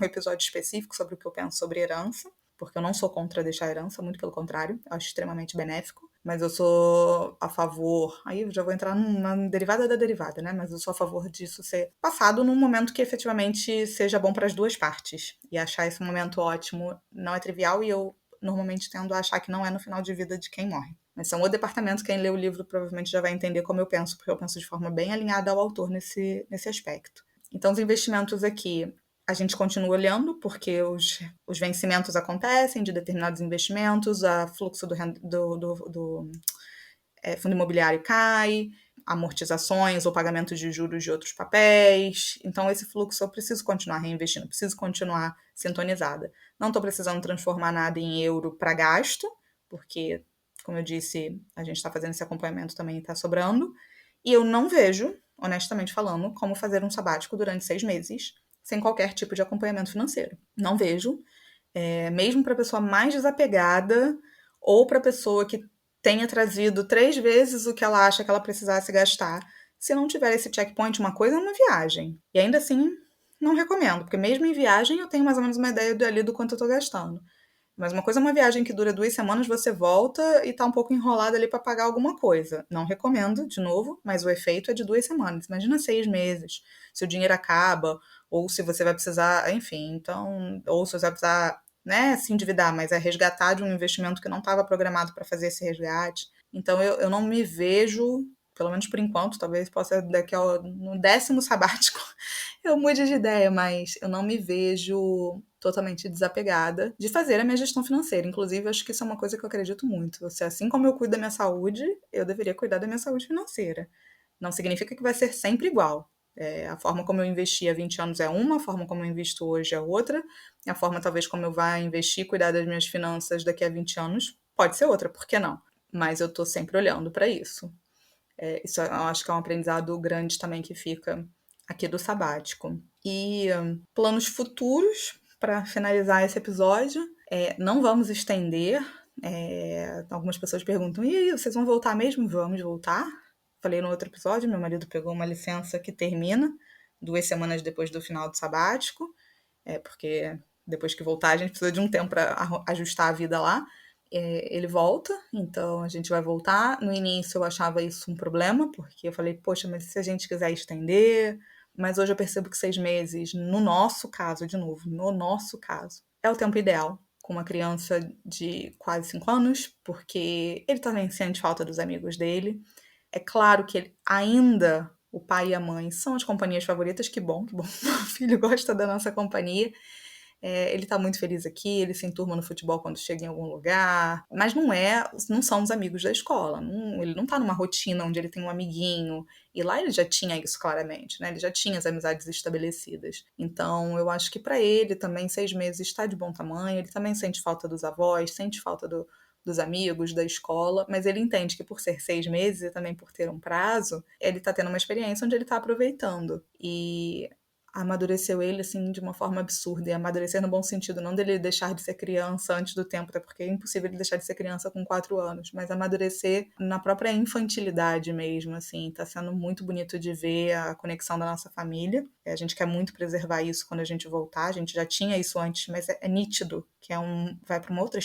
episódio específico sobre o que eu penso sobre herança, porque eu não sou contra deixar herança, muito pelo contrário, eu acho extremamente benéfico. Mas eu sou a favor, aí eu já vou entrar numa derivada da derivada, né? Mas eu sou a favor disso ser passado num momento que efetivamente seja bom para as duas partes. E achar esse momento ótimo não é trivial e eu normalmente tendo a achar que não é no final de vida de quem morre. Mas são o departamento, quem lê o livro provavelmente já vai entender como eu penso, porque eu penso de forma bem alinhada ao autor nesse aspecto. Então, os investimentos aqui, a gente continua olhando, porque os vencimentos acontecem de determinados investimentos, o fluxo do fundo imobiliário cai, amortizações ou pagamentos de juros de outros papéis. Então, esse fluxo eu preciso continuar reinvestindo, preciso continuar sintonizada. Não estou precisando transformar nada em euro para gasto, porque, como eu disse, a gente está fazendo esse acompanhamento também e está sobrando. E eu não vejo, honestamente falando, como fazer um sabático durante 6 meses sem qualquer tipo de acompanhamento financeiro. Não vejo. Mesmo para a pessoa mais desapegada ou para a pessoa que tenha trazido 3 vezes o que ela acha que ela precisasse gastar, se não tiver esse checkpoint, uma coisa é uma viagem. E ainda assim, não recomendo, porque mesmo em viagem eu tenho mais ou menos uma ideia ali do quanto eu estou gastando. Mas uma coisa é uma viagem que dura 2 semanas, você volta e tá um pouco enrolada ali para pagar alguma coisa. Não recomendo, de novo, mas o efeito é de 2 semanas. Imagina 6 meses, se o dinheiro acaba, ou se você vai precisar, enfim, então, ou se você vai precisar, né, se endividar, mas é resgatar de um investimento que não estava programado para fazer esse resgate. Então eu não me vejo, pelo menos por enquanto, talvez possa daqui ao no 10º sabático eu mude de ideia, mas eu não me vejo totalmente desapegada de fazer a minha gestão financeira. Inclusive, acho que isso é uma coisa que eu acredito muito. Assim como eu cuido da minha saúde, eu deveria cuidar da minha saúde financeira. Não significa que vai ser sempre igual. A forma como eu investi há 20 anos é uma, a forma como eu invisto hoje é outra, e a forma talvez como eu vá investir e cuidar das minhas finanças daqui a 20 anos pode ser outra, por que não? Mas eu tô sempre olhando para isso. Isso eu acho que é um aprendizado grande também que fica aqui do sabático. E planos futuros, para finalizar esse episódio, não vamos estender. Algumas pessoas perguntam: e aí, vocês vão voltar mesmo? Vamos voltar. Falei no outro episódio, meu marido pegou uma licença que termina 2 semanas depois do final do sabático, porque depois que voltar a gente precisa de um tempo para ajustar a vida lá. Ele volta, então a gente vai voltar. No início eu achava isso um problema, porque eu falei, poxa, mas se a gente quiser estender? Mas hoje eu percebo que 6 meses, no nosso caso, de novo, no nosso caso, é o tempo ideal com uma criança de quase 5 anos, porque ele também sente falta dos amigos dele. É claro que ainda o pai e a mãe são as companhias favoritas, que bom, o filho gosta da nossa companhia. Ele tá muito feliz aqui, ele se enturma no futebol quando chega em algum lugar, mas não são os amigos da escola, ele não tá numa rotina onde ele tem um amiguinho, e lá ele já tinha isso claramente, né? Ele já tinha as amizades estabelecidas. Então eu acho que para ele também 6 meses está de bom tamanho, ele também sente falta dos avós, sente falta dos amigos, da escola, mas ele entende que por ser 6 meses e também por ter um prazo, ele tá tendo uma experiência onde ele tá aproveitando. E amadureceu ele, assim, de uma forma absurda. E amadurecer no bom sentido, não dele deixar de ser criança antes do tempo, até porque é impossível ele deixar de ser criança com 4 anos, mas amadurecer na própria infantilidade mesmo, assim. Tá sendo muito bonito de ver a conexão da nossa família. A gente quer muito preservar isso quando a gente voltar. A gente já tinha isso antes, mas é nítido que vai para uma outra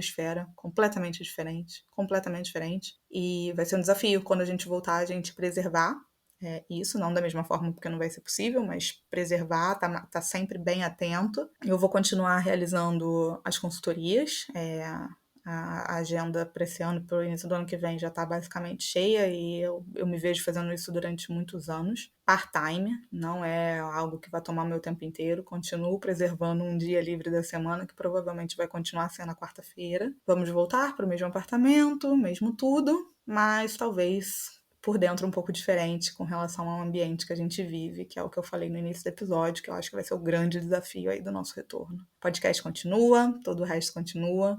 esfera, completamente diferente. E vai ser um desafio quando a gente voltar, a gente preservar isso, não da mesma forma, porque não vai ser possível, mas preservar, tá sempre bem atento. Eu vou continuar realizando as consultorias, a agenda para esse ano, para o início do ano que vem, já está basicamente cheia e eu me vejo fazendo isso durante muitos anos. Part-time, não é algo que vai tomar meu tempo inteiro. Continuo preservando um dia livre da semana, que provavelmente vai continuar sendo a quarta-feira. Vamos voltar para o mesmo apartamento, mesmo tudo, mas talvez por dentro um pouco diferente com relação ao ambiente que a gente vive, que é o que eu falei no início do episódio, que eu acho que vai ser o grande desafio aí do nosso retorno. O podcast continua, todo o resto continua.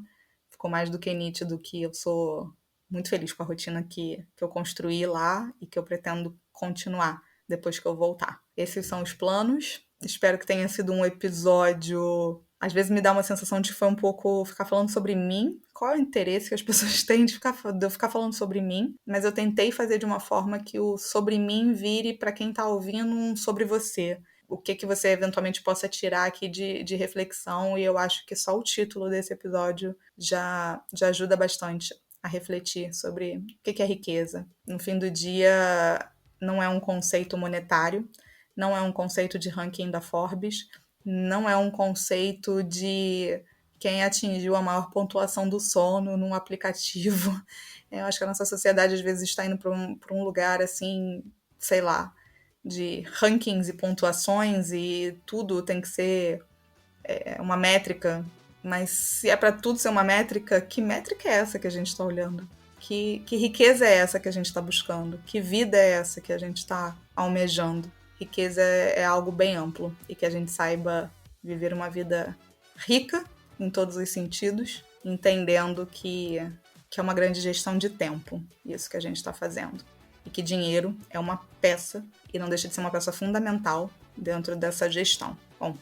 Ficou mais do que nítido que eu sou muito feliz com a rotina que eu construí lá e que eu pretendo continuar depois que eu voltar. Esses são os planos. Espero que tenha sido um episódio. Às vezes me dá uma sensação de que foi um pouco ficar falando sobre mim. Qual é o interesse que as pessoas têm de eu ficar falando sobre mim? Mas eu tentei fazer de uma forma que o sobre mim vire para quem tá ouvindo um sobre você. O que você eventualmente possa tirar aqui de reflexão, e eu acho que só o título desse episódio já ajuda bastante a refletir sobre o que é riqueza. No fim do dia, não é um conceito monetário, não é um conceito de ranking da Forbes, não é um conceito de quem atingiu a maior pontuação do sono num aplicativo. Eu acho que a nossa sociedade às vezes está indo para um lugar assim, sei lá, de rankings e pontuações e tudo tem que ser uma métrica, mas se é para tudo ser uma métrica, que métrica é essa que a gente está olhando? Que riqueza é essa que a gente está buscando? Que vida é essa que a gente está almejando? Riqueza é algo bem amplo e que a gente saiba viver uma vida rica em todos os sentidos, entendendo que é uma grande gestão de tempo, isso que a gente está fazendo. E que dinheiro é uma peça e não deixa de ser uma peça fundamental dentro dessa gestão. Bom,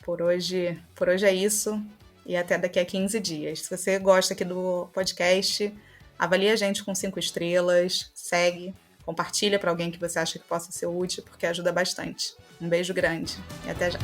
por hoje é isso e até daqui a 15 dias. Se você gosta aqui do podcast, avalie a gente com 5 estrelas, segue, compartilha para alguém que você acha que possa ser útil, porque ajuda bastante. Um beijo grande e até já!